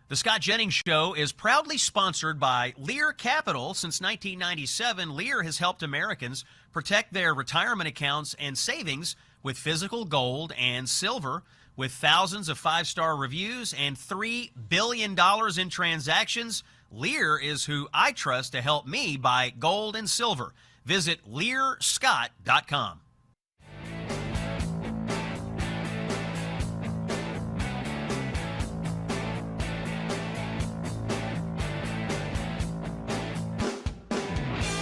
The Scott Jennings Show is proudly sponsored by Lear Capital. Since 1997, Lear has helped Americans protect their retirement accounts and savings with physical gold and silver. With thousands of five-star reviews and $3 billion in transactions, Lear is who I trust to help me buy gold and silver. Visit LearScott.com.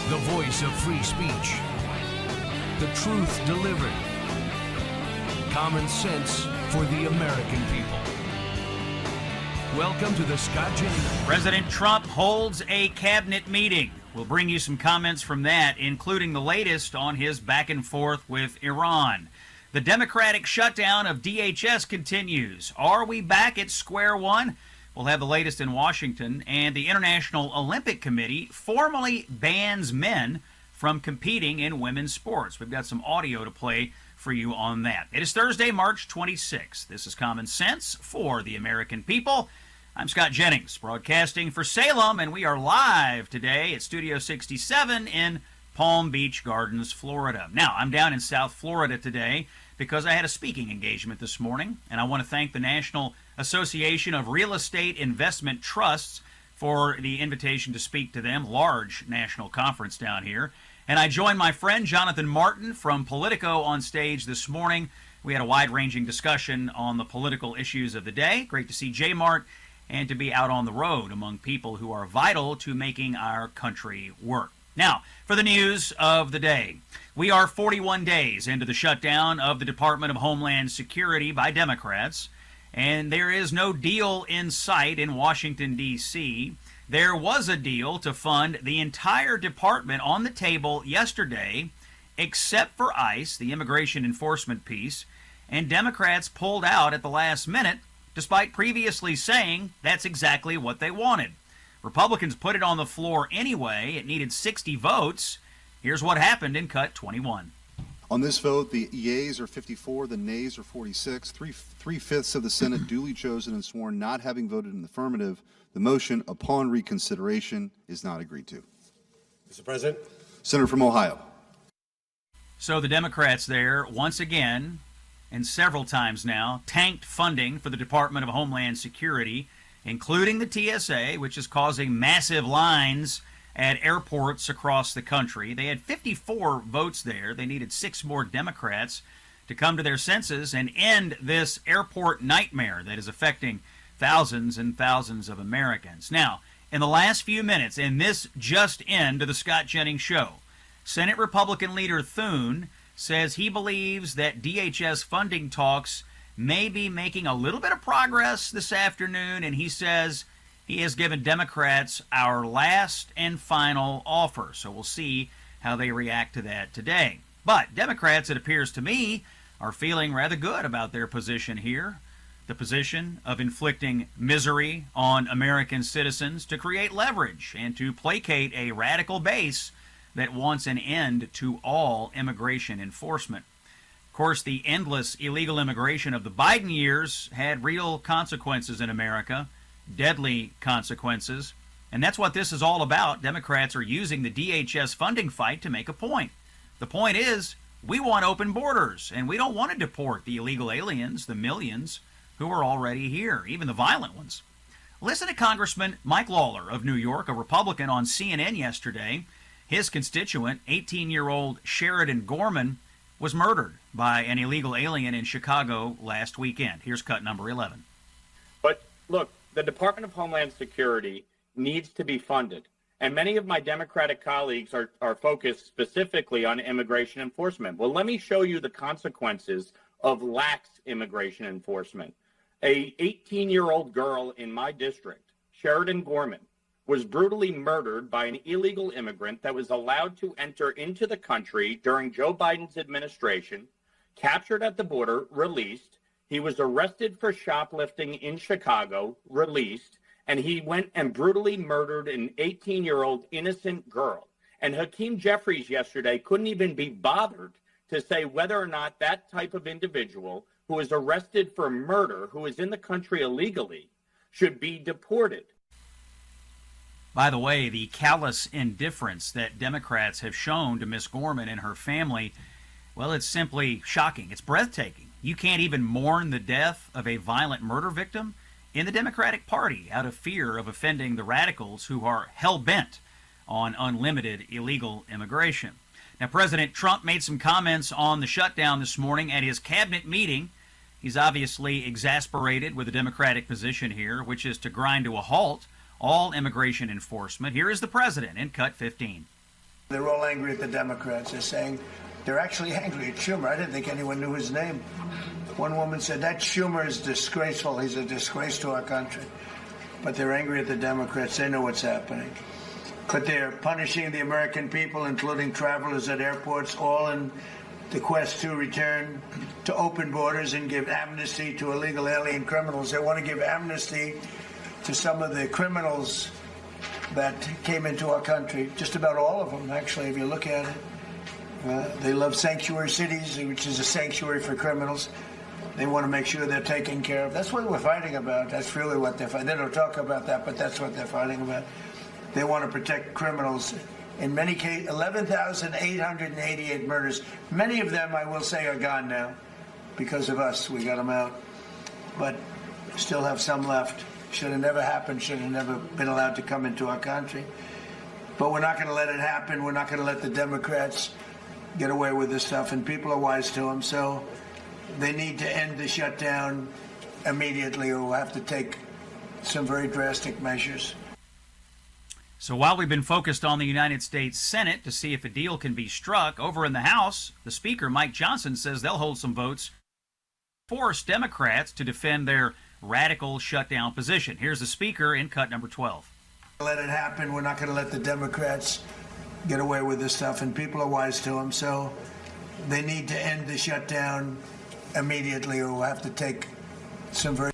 The voice of free speech. The truth delivered. Common sense for the American people. Welcome to the Scott Jennings. President Trump holds a cabinet meeting. We'll bring you some comments from that, including the latest on his back and forth with Iran. The Democratic shutdown of DHS continues. Are we back at square one? We'll have the latest in Washington, and the International Olympic Committee formally bans men from competing in women's sports. We've got some audio to play for you on that. It is Thursday, March 26th. This is Common Sense for the American people. I'm Scott Jennings, broadcasting for Salem, and we are live today at Studio 67 in Palm Beach Gardens, Florida. Now, I'm down in South Florida today because I had a speaking engagement this morning, and I want to thank the National Association of Real Estate Investment Trusts for the invitation to speak to them, large national conference down here. And I joined my friend Jonathan Martin from Politico on stage this morning. We had a wide-ranging discussion on the political issues of the day. Great to see J Mart and to be out on the road among people who are vital to making our country work. Now, for the news of the day. We are 41 days into the shutdown of the Department of Homeland Security by Democrats, and there is no deal in sight in Washington, D.C. There was a deal to fund the entire department on the table yesterday, except for ICE, the immigration enforcement piece, and Democrats pulled out at the last minute, despite previously saying that's exactly what they wanted. Republicans put it on the floor anyway. It needed 60 votes. Here's what happened in Cut 21. On this vote, the yeas are 54, the nays are 46. Three-fifths of the Senate duly chosen and sworn not having voted in the affirmative. The motion upon reconsideration is not agreed to. Mr. President. Senator from Ohio. So the Democrats there, once again, and several times now, tanked funding for the Department of Homeland Security, including the TSA, which is causing massive lines at airports across the country. They had 54 votes there. They needed 6 more Democrats to come to their senses and end this airport nightmare that is affecting thousands and thousands of Americans. Now, in the last few minutes, in this just end of the Scott Jennings Show, Senate Republican leader Thune says he believes that DHS funding talks may be making a little bit of progress this afternoon, and he says he has given Democrats our last and final offer. So we'll see how they react to that today. But Democrats, it appears to me, are feeling rather good about their position here, the position of inflicting misery on American citizens to create leverage and to placate a radical base that wants an end to all immigration enforcement. Of course, the endless illegal immigration of the Biden years had real consequences in America, deadly consequences, and that's what this is all about. Democrats are using the DHS funding fight to make a point. The point is, we want open borders, and we don't want to deport the illegal aliens, the millions who are already here, even the violent ones. Listen to Congressman Mike Lawler of New York, a Republican, on CNN yesterday. His constituent, 18-year-old Sheridan Gorman, was murdered by an illegal alien in Chicago last weekend. Here's cut number 11. But look, the Department of Homeland Security needs to be funded. And many of my Democratic colleagues are focused specifically on immigration enforcement. Well, let me show you the consequences of lax immigration enforcement. A 18-year-old girl in my district, Sheridan Gorman, was brutally murdered by an illegal immigrant that was allowed to enter into the country during Joe Biden's administration, captured at the border, released. He was arrested for shoplifting in Chicago, released, and he went and brutally murdered an 18-year-old innocent girl. And Hakeem Jeffries yesterday couldn't even be bothered to say whether or not that type of individual who is arrested for murder, who is in the country illegally, should be deported. By the way, the callous indifference that Democrats have shown to Miss Gorman and her family, well, it's simply shocking. It's breathtaking. You can't even mourn the death of a violent murder victim in the Democratic Party out of fear of offending the radicals who are hell-bent on unlimited illegal immigration. Now, President Trump made some comments on the shutdown this morning at his cabinet meeting. He's obviously exasperated with the Democratic position here, which is to grind to a halt all immigration enforcement. Here is the president in Cut 15. They're all angry at the Democrats. They're saying they're actually angry at Schumer. I didn't think anyone knew his name. One woman said, that Schumer is disgraceful. He's a disgrace to our country. But they're angry at the Democrats. They know what's happening. But they're punishing the American people, including travelers at airports, all in the quest to return to open borders and give amnesty to illegal alien criminals. They want to give amnesty to some of the criminals that came into our country, just about all of them, actually, if you look at it. They love sanctuary cities, which is a sanctuary for criminals. They want to make sure they're taken care of. That's what we're fighting about. That's really what they're fighting. They don't talk about that, but that's what they're fighting about. They want to protect criminals. In many cases, 11,888 murders. Many of them, I will say, are gone now because of us. We got them out. But still have some left. Should have never happened, should have never been allowed to come into our country. But we're not going to let it happen. We're not going to let the Democrats get away with this stuff, and people are wise to them. So they need to end the shutdown immediately, or we'll have to take some very drastic measures. So while we've been focused on the United States Senate to see if a deal can be struck, over in the House, the Speaker, Mike Johnson, says they'll hold some votes, force Democrats to defend their radical shutdown position. Here's the Speaker in Cut number 12. Let it happen. We're not going to let the Democrats get away with this stuff, and people are wise to them. So they need to end the shutdown immediately, or we'll have to take some very...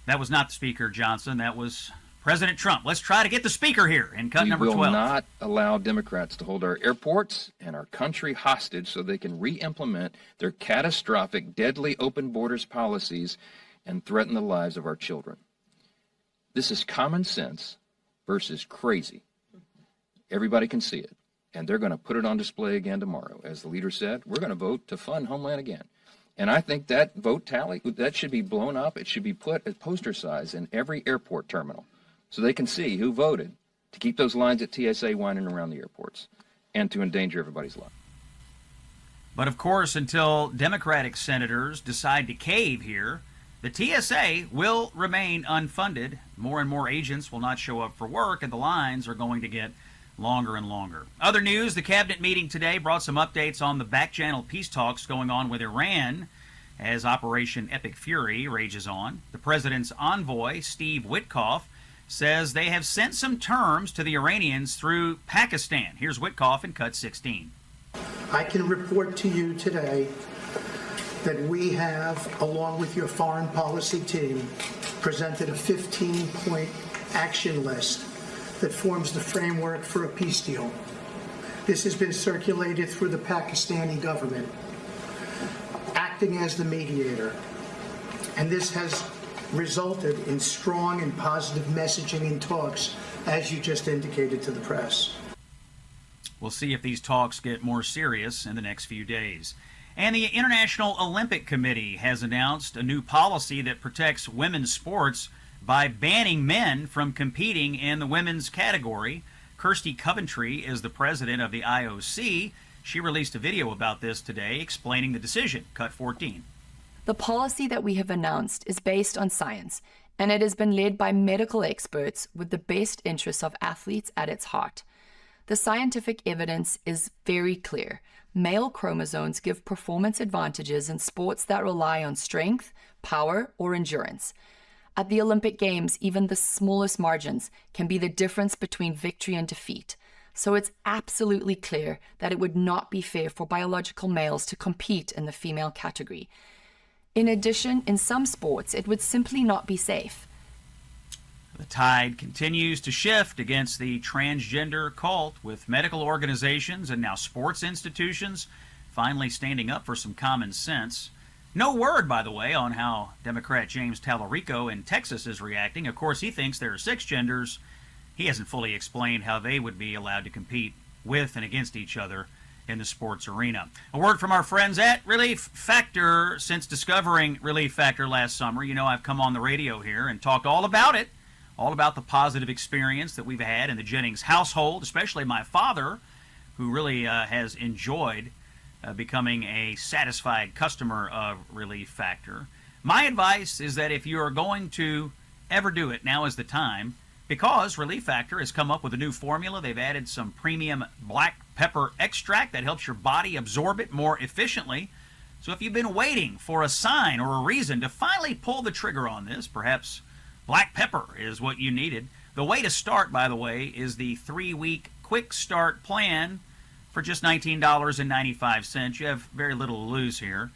That was not the Speaker, Johnson. That was President Trump. Let's try to get the Speaker here in Cut number 12. We will not allow Democrats to hold our airports and our country hostage so they can re-implement their catastrophic, deadly open borders policies and threaten the lives of our children. This is common sense versus crazy. Everybody can see it, and they're going to put it on display again tomorrow. As the leader said, we're going to vote to fund Homeland again. And I think that vote tally, that should be blown up. It should be put at poster size in every airport terminal, so they can see who voted to keep those lines at TSA winding around the airports and to endanger everybody's life. But of course, until Democratic senators decide to cave here, the TSA will remain unfunded. More and more agents will not show up for work, and the lines are going to get longer and longer. Other news, the cabinet meeting today brought some updates on the back-channel peace talks going on with Iran as Operation Epic Fury rages on. The president's envoy, Steve Witkoff, says they have sent some terms to the Iranians through Pakistan. Here's Witkoff in Cut 16. I can report to you today that we have, along with your foreign policy team, presented a 15-point action list that forms the framework for a peace deal. This has been circulated through the Pakistani government, acting as the mediator. And this has resulted in strong and positive messaging in talks, as you just indicated to the press. We'll see if these talks get more serious in the next few days. And the International Olympic Committee has announced a new policy that protects women's sports by banning men from competing in the women's category. Kirsty Coventry is the president of the IOC. She released a video about this today explaining the decision. Cut 14. The policy that we have announced is based on science, and it has been led by medical experts with the best interests of athletes at its heart. The scientific evidence is very clear. Male chromosomes give performance advantages in sports that rely on strength, power, or endurance. At the Olympic Games, even the smallest margins can be the difference between victory and defeat. So it's absolutely clear that it would not be fair for biological males to compete in the female category. In addition, in some sports, it would simply not be safe. The tide continues to shift against the transgender cult, with medical organizations and now sports institutions finally standing up for some common sense. No word, by the way, on how Democrat James Tallarico in Texas is reacting. Of course, he thinks there are 6 genders. He hasn't fully explained how they would be allowed to compete with and against each other in the sports arena. A word from our friends at Relief Factor. Since discovering Relief Factor last summer, you know I've come on the radio here and talked all about it, all about the positive experience that we've had in the Jennings household, especially my father, who really has enjoyed becoming a satisfied customer of Relief Factor. My advice is that if you are going to ever do it, now is the time, because Relief Factor has come up with a new formula. They've added some premium black pepper extract that helps your body absorb it more efficiently. So if you've been waiting for a sign or a reason to finally pull the trigger on this, perhaps black pepper is what you needed. The way to start, by the way, is the 3-week quick start plan for just $19.95. You have very little to lose here.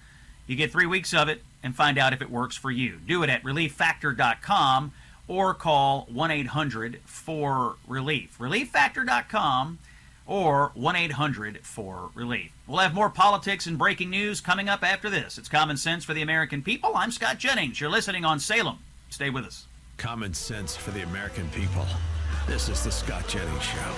You get 3 weeks of it and find out if it works for you. Do it at relieffactor.com or call 1-800-4RELIEF. Relieffactor.com or 1-800-4RELIEF. We'll have more politics and breaking news coming up after this. It's Common Sense for the American People. I'm Scott Jennings. You're listening on Salem. Stay with us. Common sense for the American people. This is the Scott Jennings Show.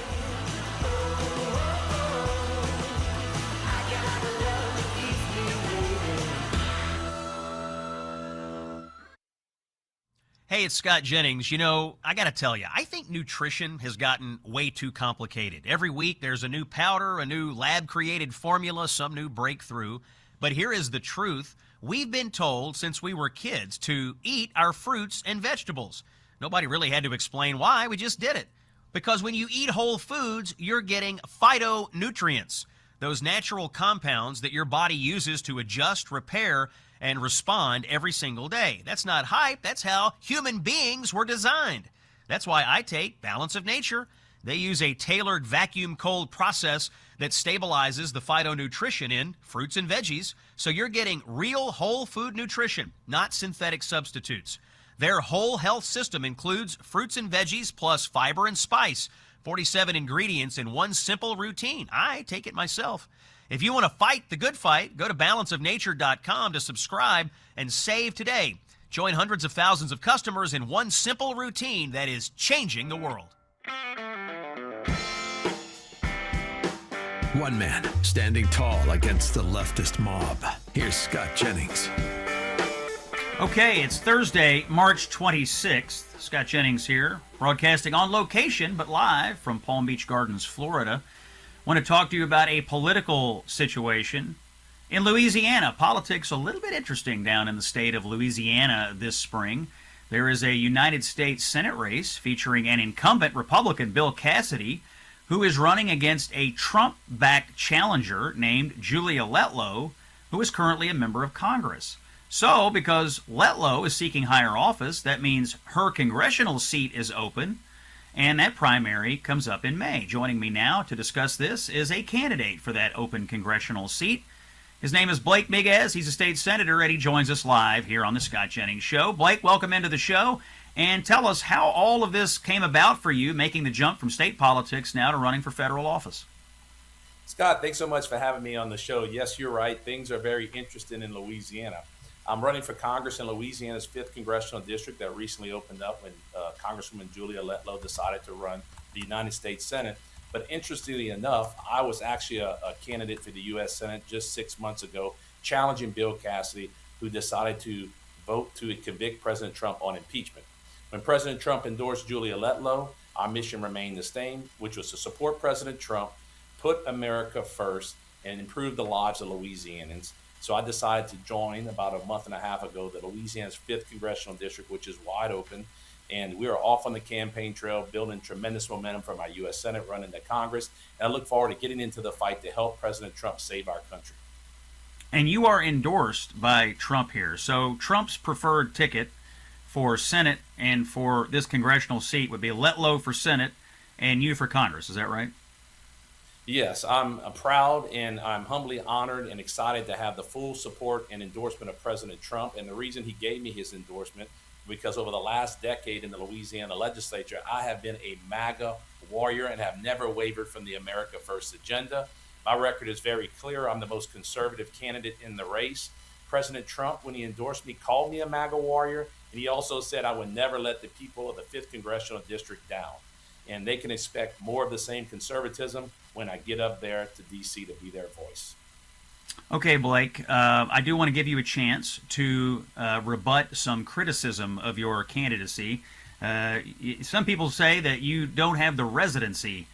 Hey, it's Scott Jennings. You know, I got to tell you, I think nutrition has gotten way too complicated. Every week there's a new powder, a new lab-created formula, some new breakthrough. But here is the truth. We've been told since we were kids to eat our fruits and vegetables. Nobody really had to explain why. We just did it. Because when you eat whole foods, you're getting phytonutrients, those natural compounds that your body uses to adjust, repair, and respond every single day. That's not hype. That's how human beings were designed. That's why I take Balance of Nature. They use a tailored vacuum cold process that stabilizes the phytonutrition in fruits and veggies, so you're getting real whole food nutrition, not synthetic substitutes. Their whole health system includes fruits and veggies plus fiber and spice, 47 ingredients in one simple routine. I take it myself. If you want to fight the good fight, go to balanceofnature.com to subscribe and save today. Join hundreds of thousands of customers in one simple routine that is changing the world. One man standing tall against the leftist mob. Here's Scott Jennings. Okay, it's Thursday, March 26th. Scott Jennings here, broadcasting on location but live from Palm Beach Gardens, Florida. I want to talk to you about a political situation in Louisiana. Politics a little bit interesting down in the state of Louisiana this spring. There is a United States Senate race featuring an incumbent Republican, Bill Cassidy, who is running against a Trump-backed challenger named Julia Letlow, who is currently a member of Congress. So, because Letlow is seeking higher office, that means her congressional seat is open, and that primary comes up in May. Joining me now to discuss this is a candidate for that open congressional seat. His name is Blake Miguez. He's a state senator, and he joins us live here on the Scott Jennings Show. Blake, welcome into the show, and tell us how all of this came about for you, making the jump from state politics now to running for federal office. Scott, thanks so much for having me on the show. Yes, you're right. Things are very interesting in Louisiana. I'm running for Congress in Louisiana's 5th congressional district that recently opened up when Congresswoman Julia Letlow decided to run the United States Senate. But interestingly enough, I was actually a candidate for the U.S. Senate just 6 months ago, challenging Bill Cassidy, who decided to vote to convict President Trump on impeachment. When President Trump endorsed Julia Letlow, our mission remained the same, which was to support President Trump, put America first, and improve the lives of Louisianans. So I decided to join about a month and a half ago the Louisiana's 5th congressional district, which is wide open. And we are off on the campaign trail, building tremendous momentum for my U.S. Senate run into Congress. And I look forward to getting into the fight to help President Trump save our country. And you are endorsed by Trump here. So Trump's preferred ticket for Senate and for this congressional seat would be Letlow for Senate and you for Congress. Is that right? Yes, I'm proud and I'm humbly honored and excited to have the full support and endorsement of President Trump. And the reason he gave me his endorsement, because over the last decade in the Louisiana legislature, I have been a MAGA warrior and have never wavered from the America First agenda. My record is very clear. I'm the most conservative candidate in the race. President Trump, when he endorsed me, called me a MAGA warrior. And he also said I would never let the people of the 5th Congressional District down. And they can expect more of the same conservatism when I get up there to D.C. to be their voice. Okay, Blake, I do want to give you a chance to rebut some criticism of your candidacy. Some people say that you don't have the residency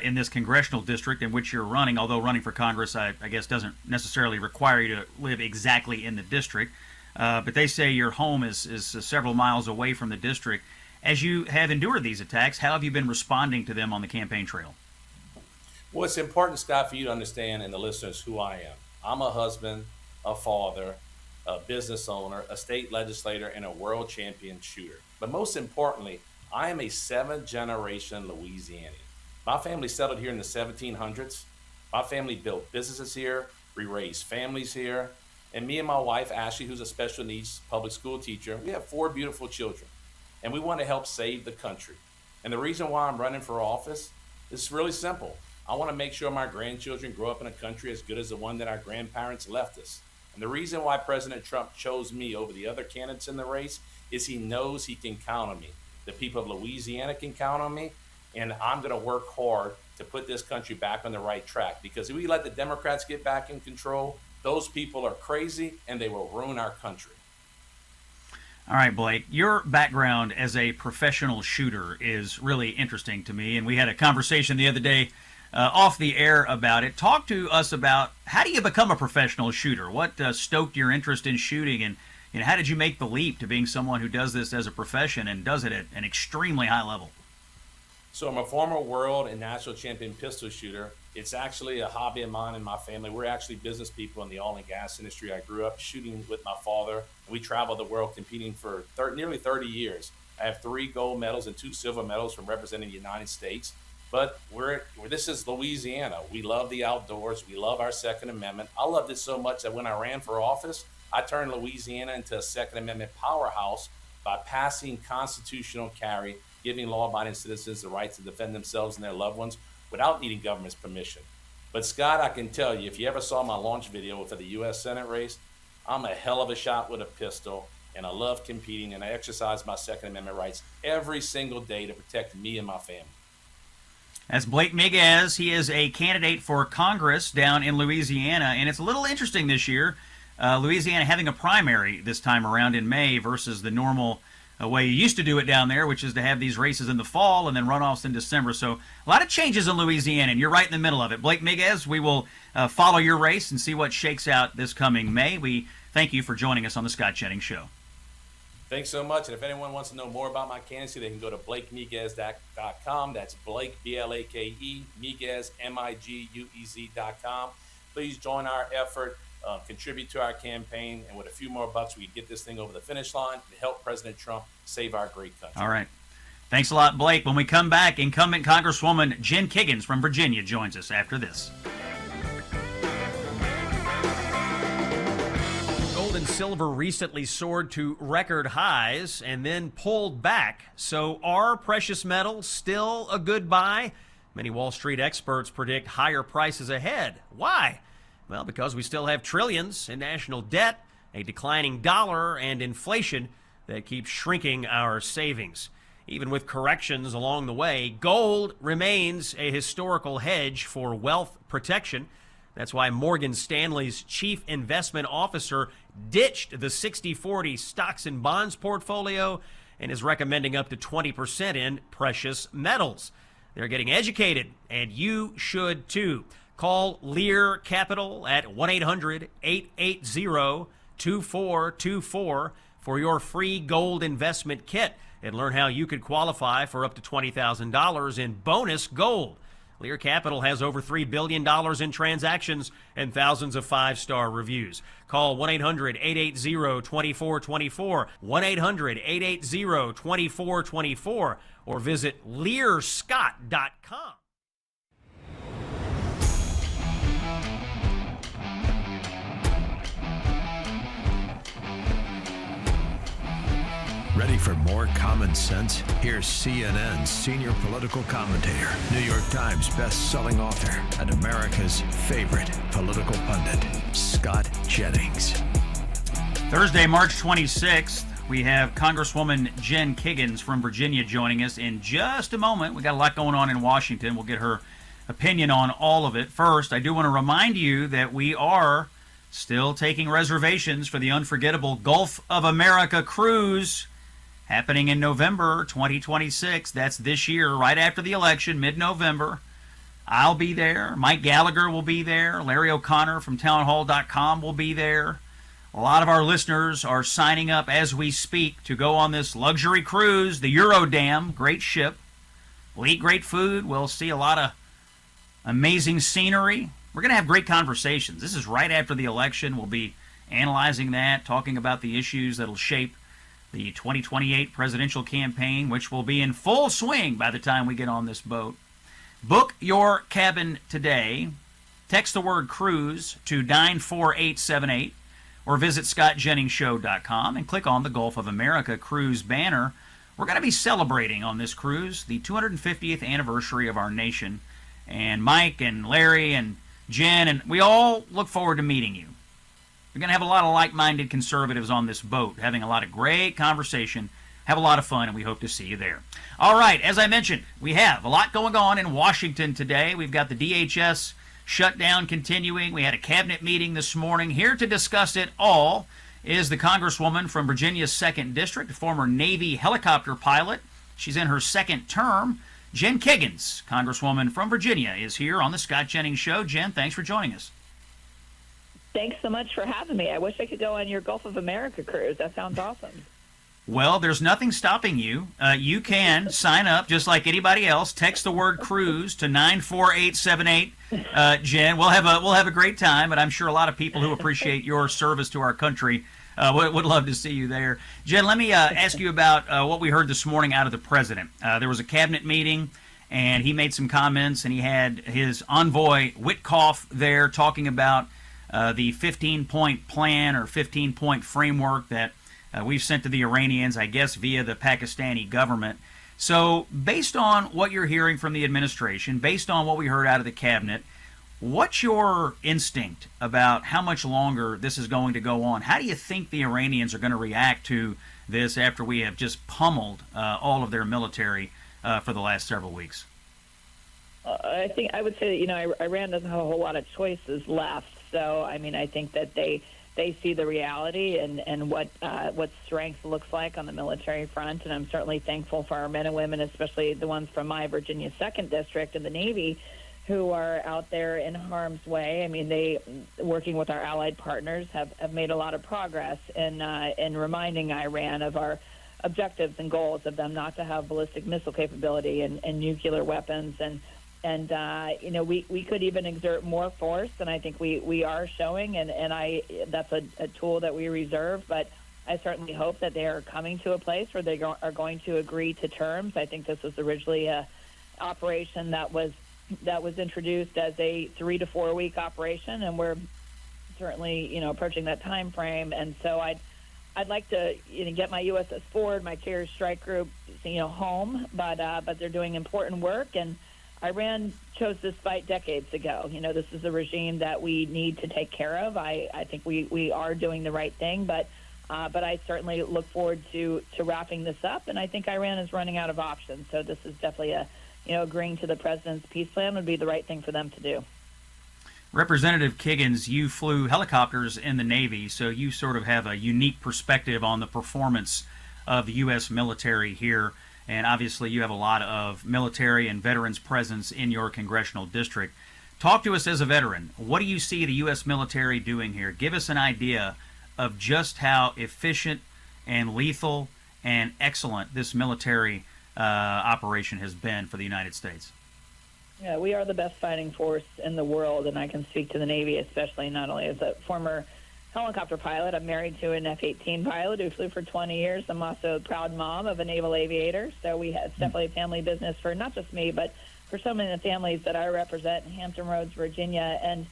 in this congressional district in which you're running, although running for Congress, I guess, doesn't necessarily require you to live exactly in the district. But they say your home is several miles away from the district. As you have endured these attacks, how have you been responding to them on the campaign trail? Well, it's important, Scott, for you to understand, and the listeners, who I am. I'm a husband, a father, a business owner, a state legislator, and a world champion shooter. But most importantly, I am a 7th-generation Louisianian. My family settled here in the 1700s. My family built businesses here. We raised families here. And me and my wife, Ashley, who's a special needs public school teacher, we have 4 beautiful children. And we want to help save the country. And the reason why I'm running for office is really simple. I want to make sure my grandchildren grow up in a country as good as the one that our grandparents left us. And the reason why President Trump chose me over the other candidates in the race is he knows he can count on me. The people of Louisiana can count on me, and I'm going to work hard to put this country back on the right track. Because if we let the Democrats get back in control, those people are crazy, and they will ruin our country. All right, Blake, your background as a professional shooter is really interesting to me, and we had a conversation the other day off the air about it. Talk to us about how do you become a professional shooter? What stoked your interest in shooting, and how did you make the leap to being someone who does this as a profession and does it at an extremely high level? So I'm a former world and national champion pistol shooter. It's actually a hobby of mine and my family. We're actually business people in the oil and gas industry. I grew up shooting with my father, and we traveled the world competing for nearly 30 years. I have 3 gold medals and 2 silver medals from representing the United States. But this is Louisiana. We love the outdoors. We love our Second Amendment. I loved it so much that when I ran for office, I turned Louisiana into a Second Amendment powerhouse by passing constitutional carry, giving law-abiding citizens the right to defend themselves and their loved ones without needing government's permission. But Scott, I can tell you, if you ever saw my launch video for the U.S. Senate race, I'm a hell of a shot with a pistol, and I love competing, and I exercise my Second Amendment rights every single day to protect me and my family. That's Blake Miguez. He is a candidate for Congress down in Louisiana, and it's a little interesting this year. Louisiana having a primary this time around in May versus the normal way you used to do it down there, which is to have these races in the fall and then runoffs in December. So a lot of changes in Louisiana, and you're right in the middle of it. Blake Miguez, we will follow your race and see what shakes out this coming May. We thank you for joining us on the Scott Jennings Show. Thanks so much. And if anyone wants to know more about my candidacy, they can go to BlakeMiguez.com. That's Blake, B-L-A-K-E, Miguez, M-I-G-U-E-Z.com. Please join our effort, contribute to our campaign, and with a few more bucks, we can get this thing over the finish line to help President Trump save our great country. All right. Thanks a lot, Blake. When we come back, incumbent Congresswoman Jen Kiggins from Virginia joins us after this. Gold and silver recently soared to record highs and then pulled back. So are precious metals still a good buy? Many Wall Street experts predict higher prices ahead. Why? Well, because we still have trillions in national debt, a declining dollar, and inflation that keeps shrinking our savings. Even with corrections along the way, gold remains a historical hedge for wealth protection. That's why Morgan Stanley's chief investment officer ditched the 60-40 stocks and bonds portfolio and is recommending up to 20% in precious metals. They're getting educated, and you should too. Call Lear Capital at 1-800-880-2424 for your free gold investment kit and learn how you could qualify for up to $20,000 in bonus gold. Lear Capital has over $3 billion in transactions and thousands of five-star reviews. Call 1-800-880-2424, 1-800-880-2424, or visit learscott.com. Ready for more common sense? Here's CNN's senior political commentator, New York Times best-selling author, and America's favorite political pundit, Scott Jennings. Thursday, March 26th, we have Congresswoman Jen Kiggins from Virginia joining us in just a moment. We got a lot going on in Washington. We'll get her opinion on all of it. First, I do want to remind you that we are still taking reservations for the unforgettable Gulf of America cruise happening in November 2026. That's this year, right after the election, mid-November. I'll be there. Mike Gallagher will be there. Larry O'Connor from townhall.com will be there. A lot of our listeners are signing up as we speak to go on this luxury cruise, the Eurodam, great ship. We'll eat great food. We'll see a lot of amazing scenery. We're going to have great conversations. This is right after the election. We'll be analyzing that, talking about the issues that'll shape the 2028 presidential campaign, which will be in full swing by the time we get on this boat. Book your cabin today. Text the word cruise to 94878 or visit scottjenningsshow.com and click on the Gulf of America cruise banner. We're going to be celebrating on this cruise the 250th anniversary of our nation. And Mike and Larry and Jen, and we all look forward to meeting you. We're going to have a lot of like-minded conservatives on this boat, having a lot of great conversation, have a lot of fun, and we hope to see you there. All right, as I mentioned, we have a lot going on in Washington today. We've got the DHS shutdown continuing. We had a cabinet meeting this morning. Here to discuss it all is the Congresswoman from Virginia's 2nd District, a former Navy helicopter pilot. She's in her 2nd term. Jen Kiggins, Congresswoman from Virginia, is here on the Scott Jennings Show. Jen, thanks for joining us. Thanks so much for having me. I wish I could go on your Gulf of America cruise. That sounds awesome. Well, there's nothing stopping you. You can sign up just like anybody else. Text the word cruise to 94878. Jen, we'll have a great time, but I'm sure a lot of people who appreciate your service to our country would love to see you there. Jen, let me ask you about what we heard this morning out of the president. There was a cabinet meeting, and he made some comments, and he had his envoy Witkoff there talking about the 15-point plan or 15-point framework that we've sent to the Iranians, I guess, via the Pakistani government. So based on what you're hearing from the administration, based on what we heard out of the cabinet, what's your instinct about how much longer this is going to go on? How do you think the Iranians are going to react to this after we have just pummeled all of their military for the last several weeks? I think I would say that, Iran doesn't have a whole lot of choices left. So, I mean, I think that they see the reality and what strength looks like on the military front. And I'm certainly thankful for our men and women, especially the ones from my Virginia 2nd District and the Navy, who are out there in harm's way. I mean, they, working with our allied partners, have made a lot of progress in reminding Iran of our objectives and goals of them not to have ballistic missile capability and nuclear weapons. And we could even exert more force, and I think we are showing, and that's a tool that we reserve. But I certainly hope that they are coming to a place where they are going to agree to terms. I think this was originally a operation that was introduced as a 3 to 4 week operation, and we're certainly approaching that time frame. And so I'd like to get my USS Ford, my Carrier Strike Group, home, but they're doing important work, and Iran chose this fight decades ago. This is a regime that we need to take care of. I think we are doing the right thing, but I certainly look forward to wrapping this up, and I think Iran is running out of options. So this is definitely agreeing to the president's peace plan would be the right thing for them to do. Representative Kiggins, you flew helicopters in the Navy, so you sort of have a unique perspective on the performance of the U.S. military here. And obviously you have a lot of military and veterans presence in your congressional district. Talk to us as a veteran. What do you see the U.S. military doing here? Give us an idea of just how efficient and lethal and excellent this military operation has been for the United States. Yeah, we are the best fighting force in the world, and I can speak to the Navy, especially not only as a former helicopter pilot. I'm married to an F-18 pilot who flew for 20 years. I'm also a proud mom of a naval aviator, so it's definitely a family business for not just me, but for so many of the families that I represent in Hampton Roads, Virginia. And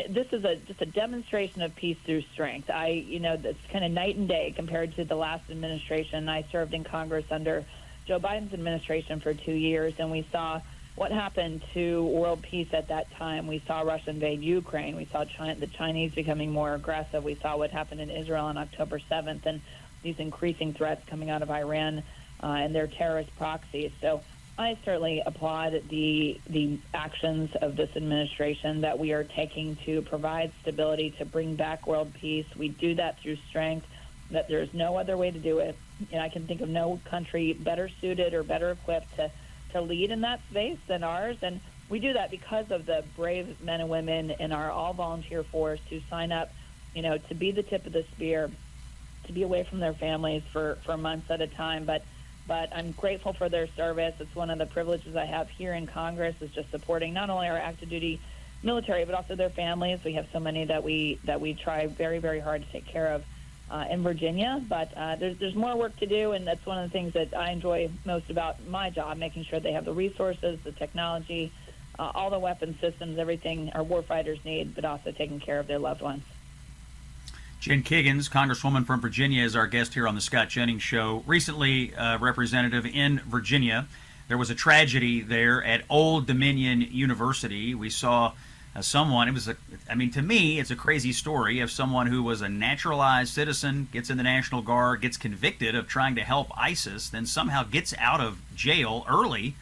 this is just a demonstration of peace through strength. It's kind of night and day compared to the last administration. I served in Congress under Joe Biden's administration for 2 years, and we saw what happened to world peace at that time. We saw Russia invade Ukraine. We saw the Chinese becoming more aggressive. We saw what happened in Israel on October 7th and these increasing threats coming out of Iran and their terrorist proxies. So I certainly applaud the actions of this administration that we are taking to provide stability, to bring back world peace. We do that through strength, that there's no other way to do it. I can think of no country better suited or better equipped to lead in that space than ours. And we do that because of the brave men and women in our all-volunteer force who sign up, to be the tip of the spear, to be away from their families for months at a time. But I'm grateful for their service. It's one of the privileges I have here in Congress, is just supporting not only our active duty military, but also their families. We have so many that we try very, very hard to take care of in Virginia. But there's more work to do, and that's one of the things that I enjoy most about my job, making sure they have the resources, the technology, all the weapon systems, everything our warfighters need, but also taking care of their loved ones. Jen Kiggins, Congresswoman from Virginia, is our guest here on the Scott Jennings Show. Recently, representative in Virginia, there was a tragedy there at Old Dominion University. We saw someone, to me, it's a crazy story of someone who was a naturalized citizen, gets in the National Guard, gets convicted of trying to help ISIS, then somehow gets out of jail early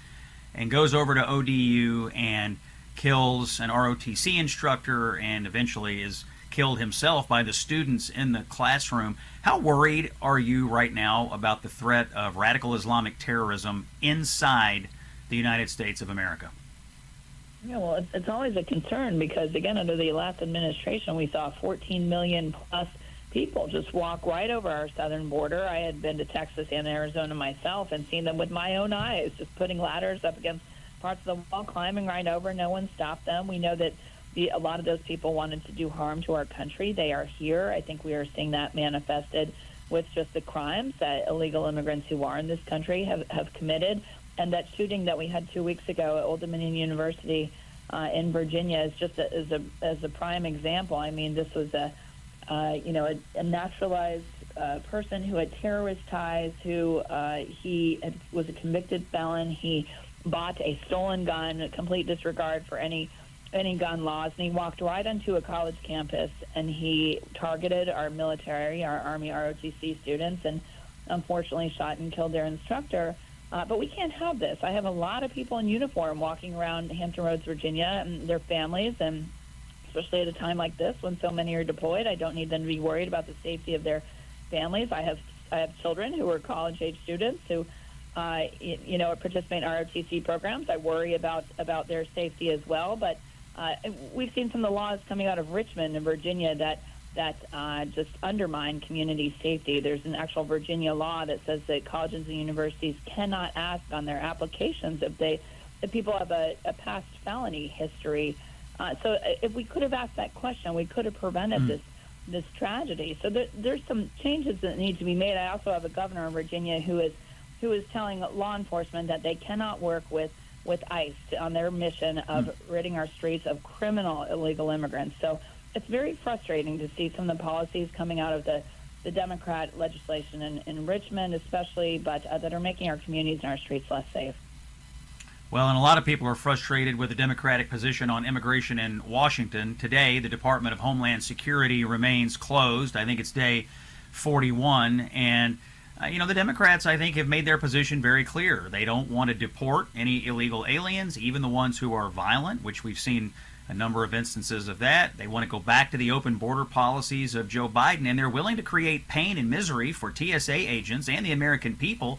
and goes over to ODU and kills an ROTC instructor and eventually is killed himself by the students in the classroom. How worried are you right now about the threat of radical Islamic terrorism inside the United States of America? Yeah, well, it's always a concern because, again, under the last administration, we saw 14 million plus people just walk right over our southern border. I had been to Texas and Arizona myself and seen them with my own eyes, just putting ladders up against parts of the wall, climbing right over. No one stopped them. We know that a lot of those people wanted to do harm to our country. They are here. I think we are seeing that manifested with just the crimes that illegal immigrants who are in this country have committed. And that shooting that we had 2 weeks ago at Old Dominion University in Virginia is just as a prime example. I mean, this was a naturalized person who had terrorist ties, who was a convicted felon. He bought a stolen gun, a complete disregard for any gun laws, and he walked right onto a college campus and he targeted our military, our Army ROTC students, and unfortunately shot and killed their instructor. But we can't have this. I have a lot of people in uniform walking around Hampton Roads, Virginia, and their families, and especially at a time like this when so many are deployed, I don't need them to be worried about the safety of their families. I have children who are college-age students who participate in ROTC programs. I worry about their safety as well. But we've seen some of the laws coming out of Richmond in Virginia that just undermine community safety. There's an actual Virginia law that says that colleges and universities cannot ask on their applications if people have a past felony history. So if we could have asked that question, we could have prevented this tragedy. So there's some changes that need to be made. I also have a governor in Virginia who is telling law enforcement that they cannot work with ICE on their mission of ridding our streets of criminal illegal immigrants. So it's very frustrating to see some of the policies coming out of the Democrat legislation in Richmond especially, but that are making our communities and our streets less safe. Well, and a lot of people are frustrated with the Democratic position on immigration in Washington. Today, the Department of Homeland Security remains closed. I think it's day 41, and the Democrats, I think, have made their position very clear. They don't want to deport any illegal aliens, even the ones who are violent, which we've seen a number of instances of that. They want to go back to the open border policies of Joe Biden, and they're willing to create pain and misery for TSA agents and the American people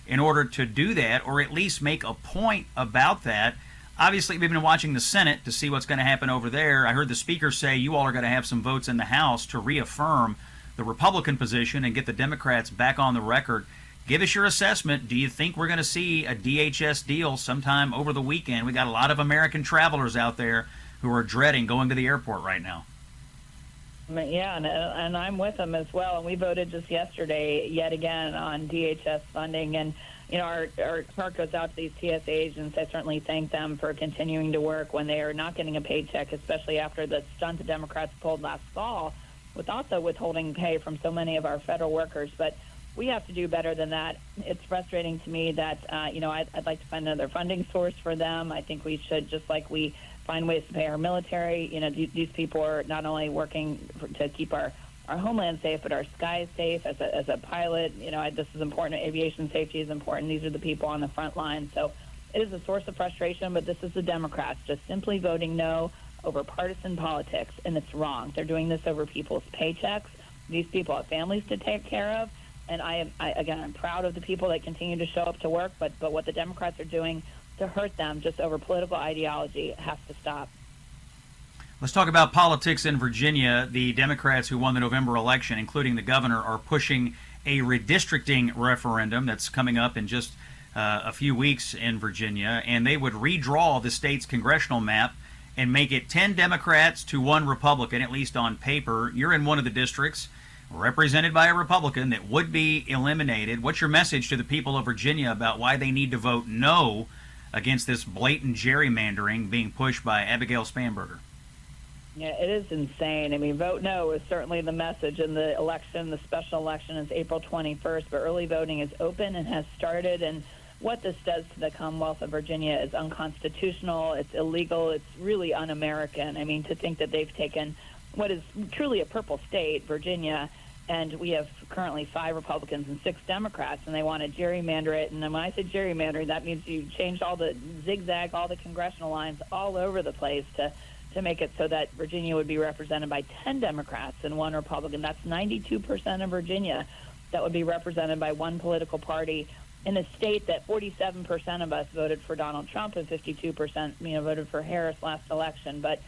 in order to do that, or at least make a point about that. Obviously, we've been watching the Senate to see what's going to happen over there. I heard the Speaker say you all are going to have some votes in the House to reaffirm the Republican position and get the Democrats back on the record. Give us your assessment. Do you think we're going to see a DHS deal sometime over the weekend? We got a lot of American travelers out there who are dreading going to the airport right now. Yeah, and I'm with them as well. And we voted just yesterday, yet again, on DHS funding. And, our heart goes out to these TSA agents. I certainly thank them for continuing to work when they are not getting a paycheck, especially after the stunt the Democrats pulled last fall, with also withholding pay from so many of our federal workers. But we have to do better than that. It's frustrating to me that, I'd like to find another funding source for them. I think we should, just like we find ways to pay our military. These people are not only working to keep our homeland safe, but our skies safe. As a pilot, this is important. Aviation safety is important. These are the people on the front line. So it is a source of frustration, but this is the Democrats just simply voting no over partisan politics, and it's wrong. They're doing this over people's paychecks. These people have families to take care of, and I'm proud of the people that continue to show up to work, but what the Democrats are doing to hurt them just over political ideology has to stop. Let's talk about politics in Virginia. The Democrats who won the November election, including the governor, are pushing a redistricting referendum that's coming up in just a few weeks in Virginia, and they would redraw the state's congressional map and make it 10 Democrats to 1 Republican, at least on paper. You're in one of the districts represented by a Republican that would be eliminated. What's your message to the people of Virginia about why they need to vote no against this blatant gerrymandering being pushed by Abigail Spanberger? Yeah, it is insane. I mean, vote no is certainly the message in the election. The special election is April 21st, but early voting is open and has started. And what this does to the Commonwealth of Virginia is unconstitutional. It's illegal. It's really un-American. I mean, to think that they've taken what is truly a purple state, Virginia, and we have currently 5 Republicans and 6 Democrats, and they want to gerrymander it. And when I say gerrymander, that means you change all the zigzag, all the congressional lines all over the place to make it so that Virginia would be represented by 10 Democrats and 1 Republican. That's 92% of Virginia that would be represented by one political party in a state that 47% of us voted for Donald Trump and 52% voted for Harris last election. But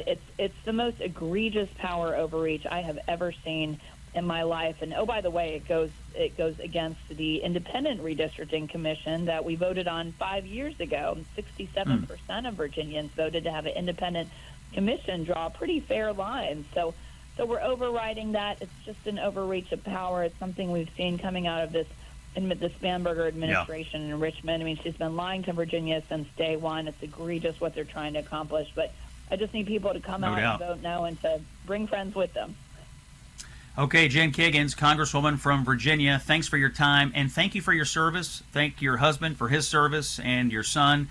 it's the most egregious power overreach I have ever seen in my life. And oh, by the way, it goes against the independent redistricting commission that we voted on 5 years ago. 67% of Virginians voted to have an independent commission draw pretty fair lines. So we're overriding that. It's just an overreach of power. It's something we've seen coming out of the Spanberger administration in Richmond. I mean, she's been lying to Virginia since day one. It's egregious what they're trying to accomplish. But I just need people to come out and vote no and to bring friends with them. Okay, Jen Kiggins, Congresswoman from Virginia, thanks for your time, and thank you for your service. Thank your husband for his service and your son.